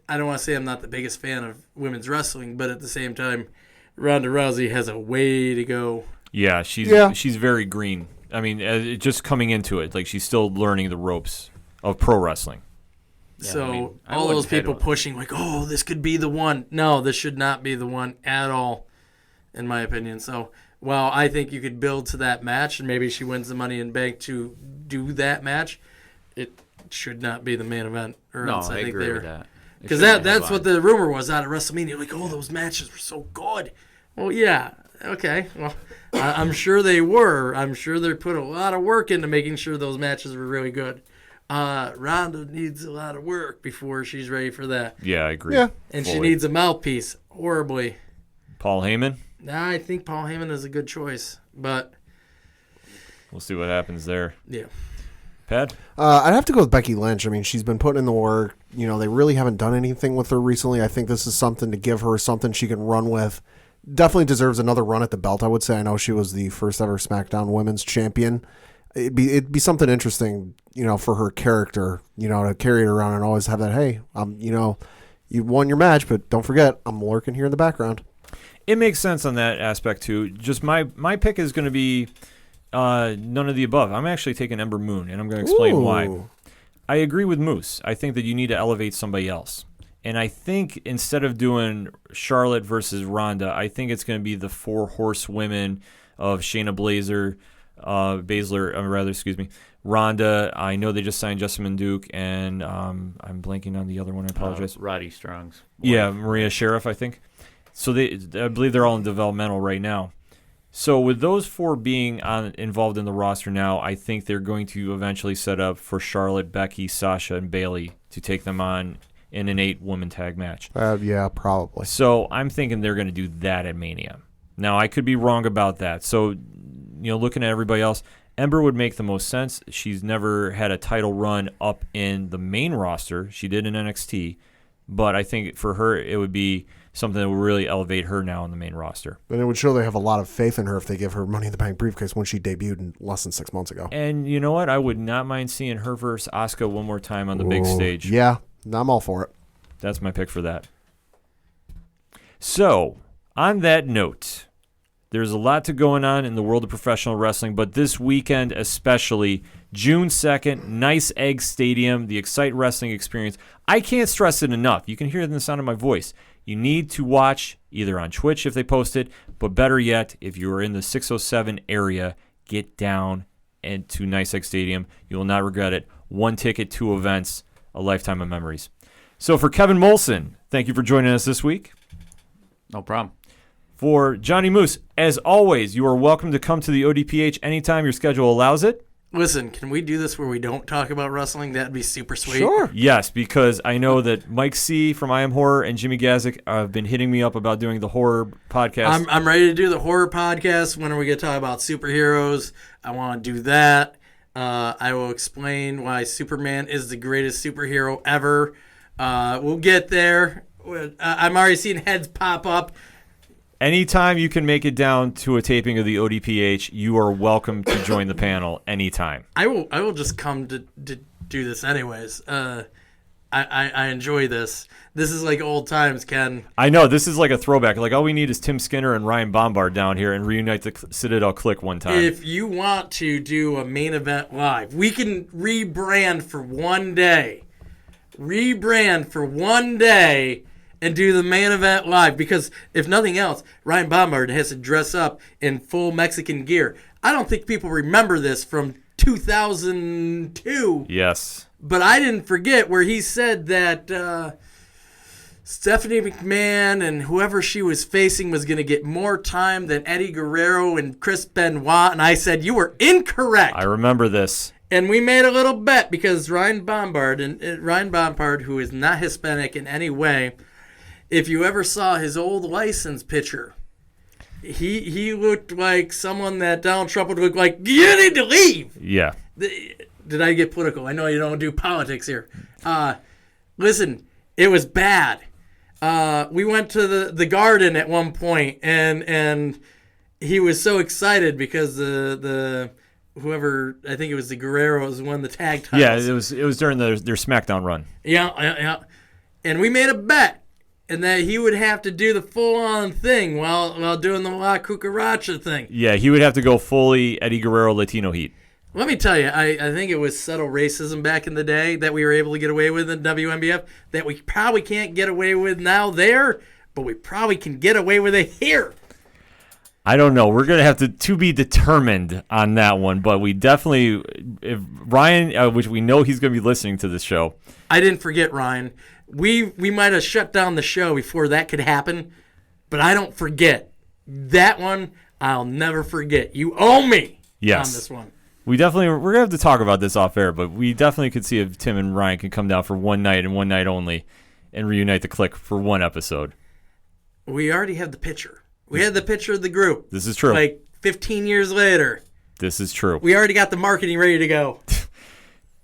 I don't want to say I'm not the biggest fan of women's wrestling, but at the same time, Ronda Rousey has a way to go. Yeah, she's very green. I mean, just coming into it, like she's still learning the ropes of pro wrestling. Yeah, so all those people pushing like, oh, this could be the one. No, this should not be the one at all, in my opinion. So while I think you could build to that match, and maybe she wins the Money in the Bank to do that match, it should not be the main event. Or no, else I agree with that. Because that's what the rumor was out of WrestleMania. Like, oh, those matches were so good. Well, yeah, okay. Well, I'm sure they were. I'm sure they put a lot of work into making sure those matches were really good. Ronda needs a lot of work before she's ready for that. Yeah, I agree. Yeah. And she needs a mouthpiece horribly. Paul Heyman. Nah, I think Paul Heyman is a good choice, but We'll see what happens there. yeah. Pat? I'd have to go with Becky Lynch. I mean, she's been putting in the work. You know, they really haven't done anything with her recently. I think this is something to give her something she can run with. Definitely deserves another run at the belt, I would say. I know she was the first ever SmackDown Women's Champion. It'd be something interesting, you know, for her character, you know, to carry it around and always have that, hey, you know, you won your match, but don't forget, I'm lurking here in the background. It makes sense on that aspect, too. Just my pick is going to be none of the above. I'm actually taking Ember Moon, and I'm going to explain why. I agree with Moose. I think that you need to elevate somebody else. And I think instead of doing Charlotte versus Ronda, I think it's going to be the 4 horsewomen of Shayna Baszler, Ronda. I know they just signed Jessamine Duke, and I'm blanking on the other one. I apologize. Roddy Strong's wife. Yeah, Maria Sheriff, I think. So I believe they're all in developmental right now. So with those 4 being involved in the roster now, I think they're going to eventually set up for Charlotte, Becky, Sasha, and Bayley to take them on in an 8-woman tag match. Yeah, probably. So I'm thinking they're going to do that at Mania. Now, I could be wrong about that. So, you know, looking at everybody else, Ember would make the most sense. She's never had a title run up in the main roster. She did in NXT. But I think for her, it would be something that would really elevate her now in the main roster. And it would show they have a lot of faith in her if they give her Money in the Bank briefcase when she debuted in less than 6 months ago. And you know what? I would not mind seeing her versus Asuka one more time on the big stage. Yeah, I'm all for it. That's my pick for that. So, on that note, there's a lot to going on in the world of professional wrestling, but this weekend especially, June 2nd, Nice Egg Stadium, the Xcite Wrestling Experience. I can't stress it enough. You can hear it in the sound of my voice. You need to watch either on Twitch if they post it, but better yet, if you are in the 607 area, get down to Nice Egg Stadium. You will not regret it. 1 ticket, 2 events, a lifetime of memories. So for Kevin Molson, thank you for joining us this week. No problem. For Jonny Moose, as always, you are welcome to come to the ODPH anytime your schedule allows it. Listen, can we do this where we don't talk about wrestling? That'd be super sweet. Sure. Yes, because I know that Mike C. from I Am Horror and Jimmy Gazik have been hitting me up about doing the horror podcast. I'm ready to do the horror podcast. When are we going to talk about superheroes? I want to do that. I will explain why Superman is the greatest superhero ever. We'll get there. I'm already seeing heads pop up. Anytime you can make it down to a taping of the ODPH, you are welcome to join the panel anytime. I will just come to do this anyways. I enjoy this. This is like old times, Ken. I know, this is like a throwback. Like, all we need is Tim Skinner and Ryan Bombard down here and reunite the Citadel Clique one time. If you want to do a main event live, we can rebrand for one day. And do the main event live, because if nothing else, Ryan Bombard has to dress up in full Mexican gear. I don't think people remember this from 2002. Yes. But I didn't forget where he said that Stephanie McMahon and whoever she was facing was going to get more time than Eddie Guerrero and Chris Benoit. And I said, you were incorrect. I remember this. And we made a little bet because Ryan Bombard, who is not Hispanic in any way, if you ever saw his old license picture, he looked like someone that Donald Trump would look like, you need to leave. Yeah. Did I get political? I know you don't do politics here. Listen, it was bad. We went to the Garden at one point, and he was so excited because the whoever, I think it was the Guerreros, won the tag titles. Yeah, it was during their SmackDown run. Yeah. And we made a bet. And that he would have to do the full-on thing while doing the La Cucaracha thing. Yeah, he would have to go fully Eddie Guerrero Latino heat. Let me tell you, I think it was subtle racism back in the day that we were able to get away with in WNBF that we probably can't get away with now there, but we probably can get away with it here. I don't know. We're going to have to be determined on that one, but we definitely, if Ryan, which we know he's going to be listening to this show. I didn't forget, Ryan. We might have shut down the show before that could happen, but I don't forget. That one, I'll never forget. You owe me on this one. We're going to have to talk about this off air, but we definitely could see if Tim and Ryan can come down for one night and one night only and reunite the Clique for one episode. We already have the picture. We had the picture of the group. This is true. Like 15 years later. This is true. We already got the marketing ready to go.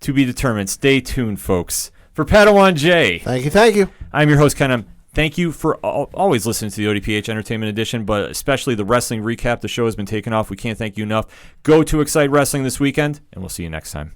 To be determined. Stay tuned, folks. For Padawan J. Thank you. I'm your host, Ken. Thank you for always listening to the ODPH Entertainment Edition, but especially the Wrestling Recap. The show has been taken off. We can't thank you enough. Go to Xcite Wrestling this weekend, and we'll see you next time.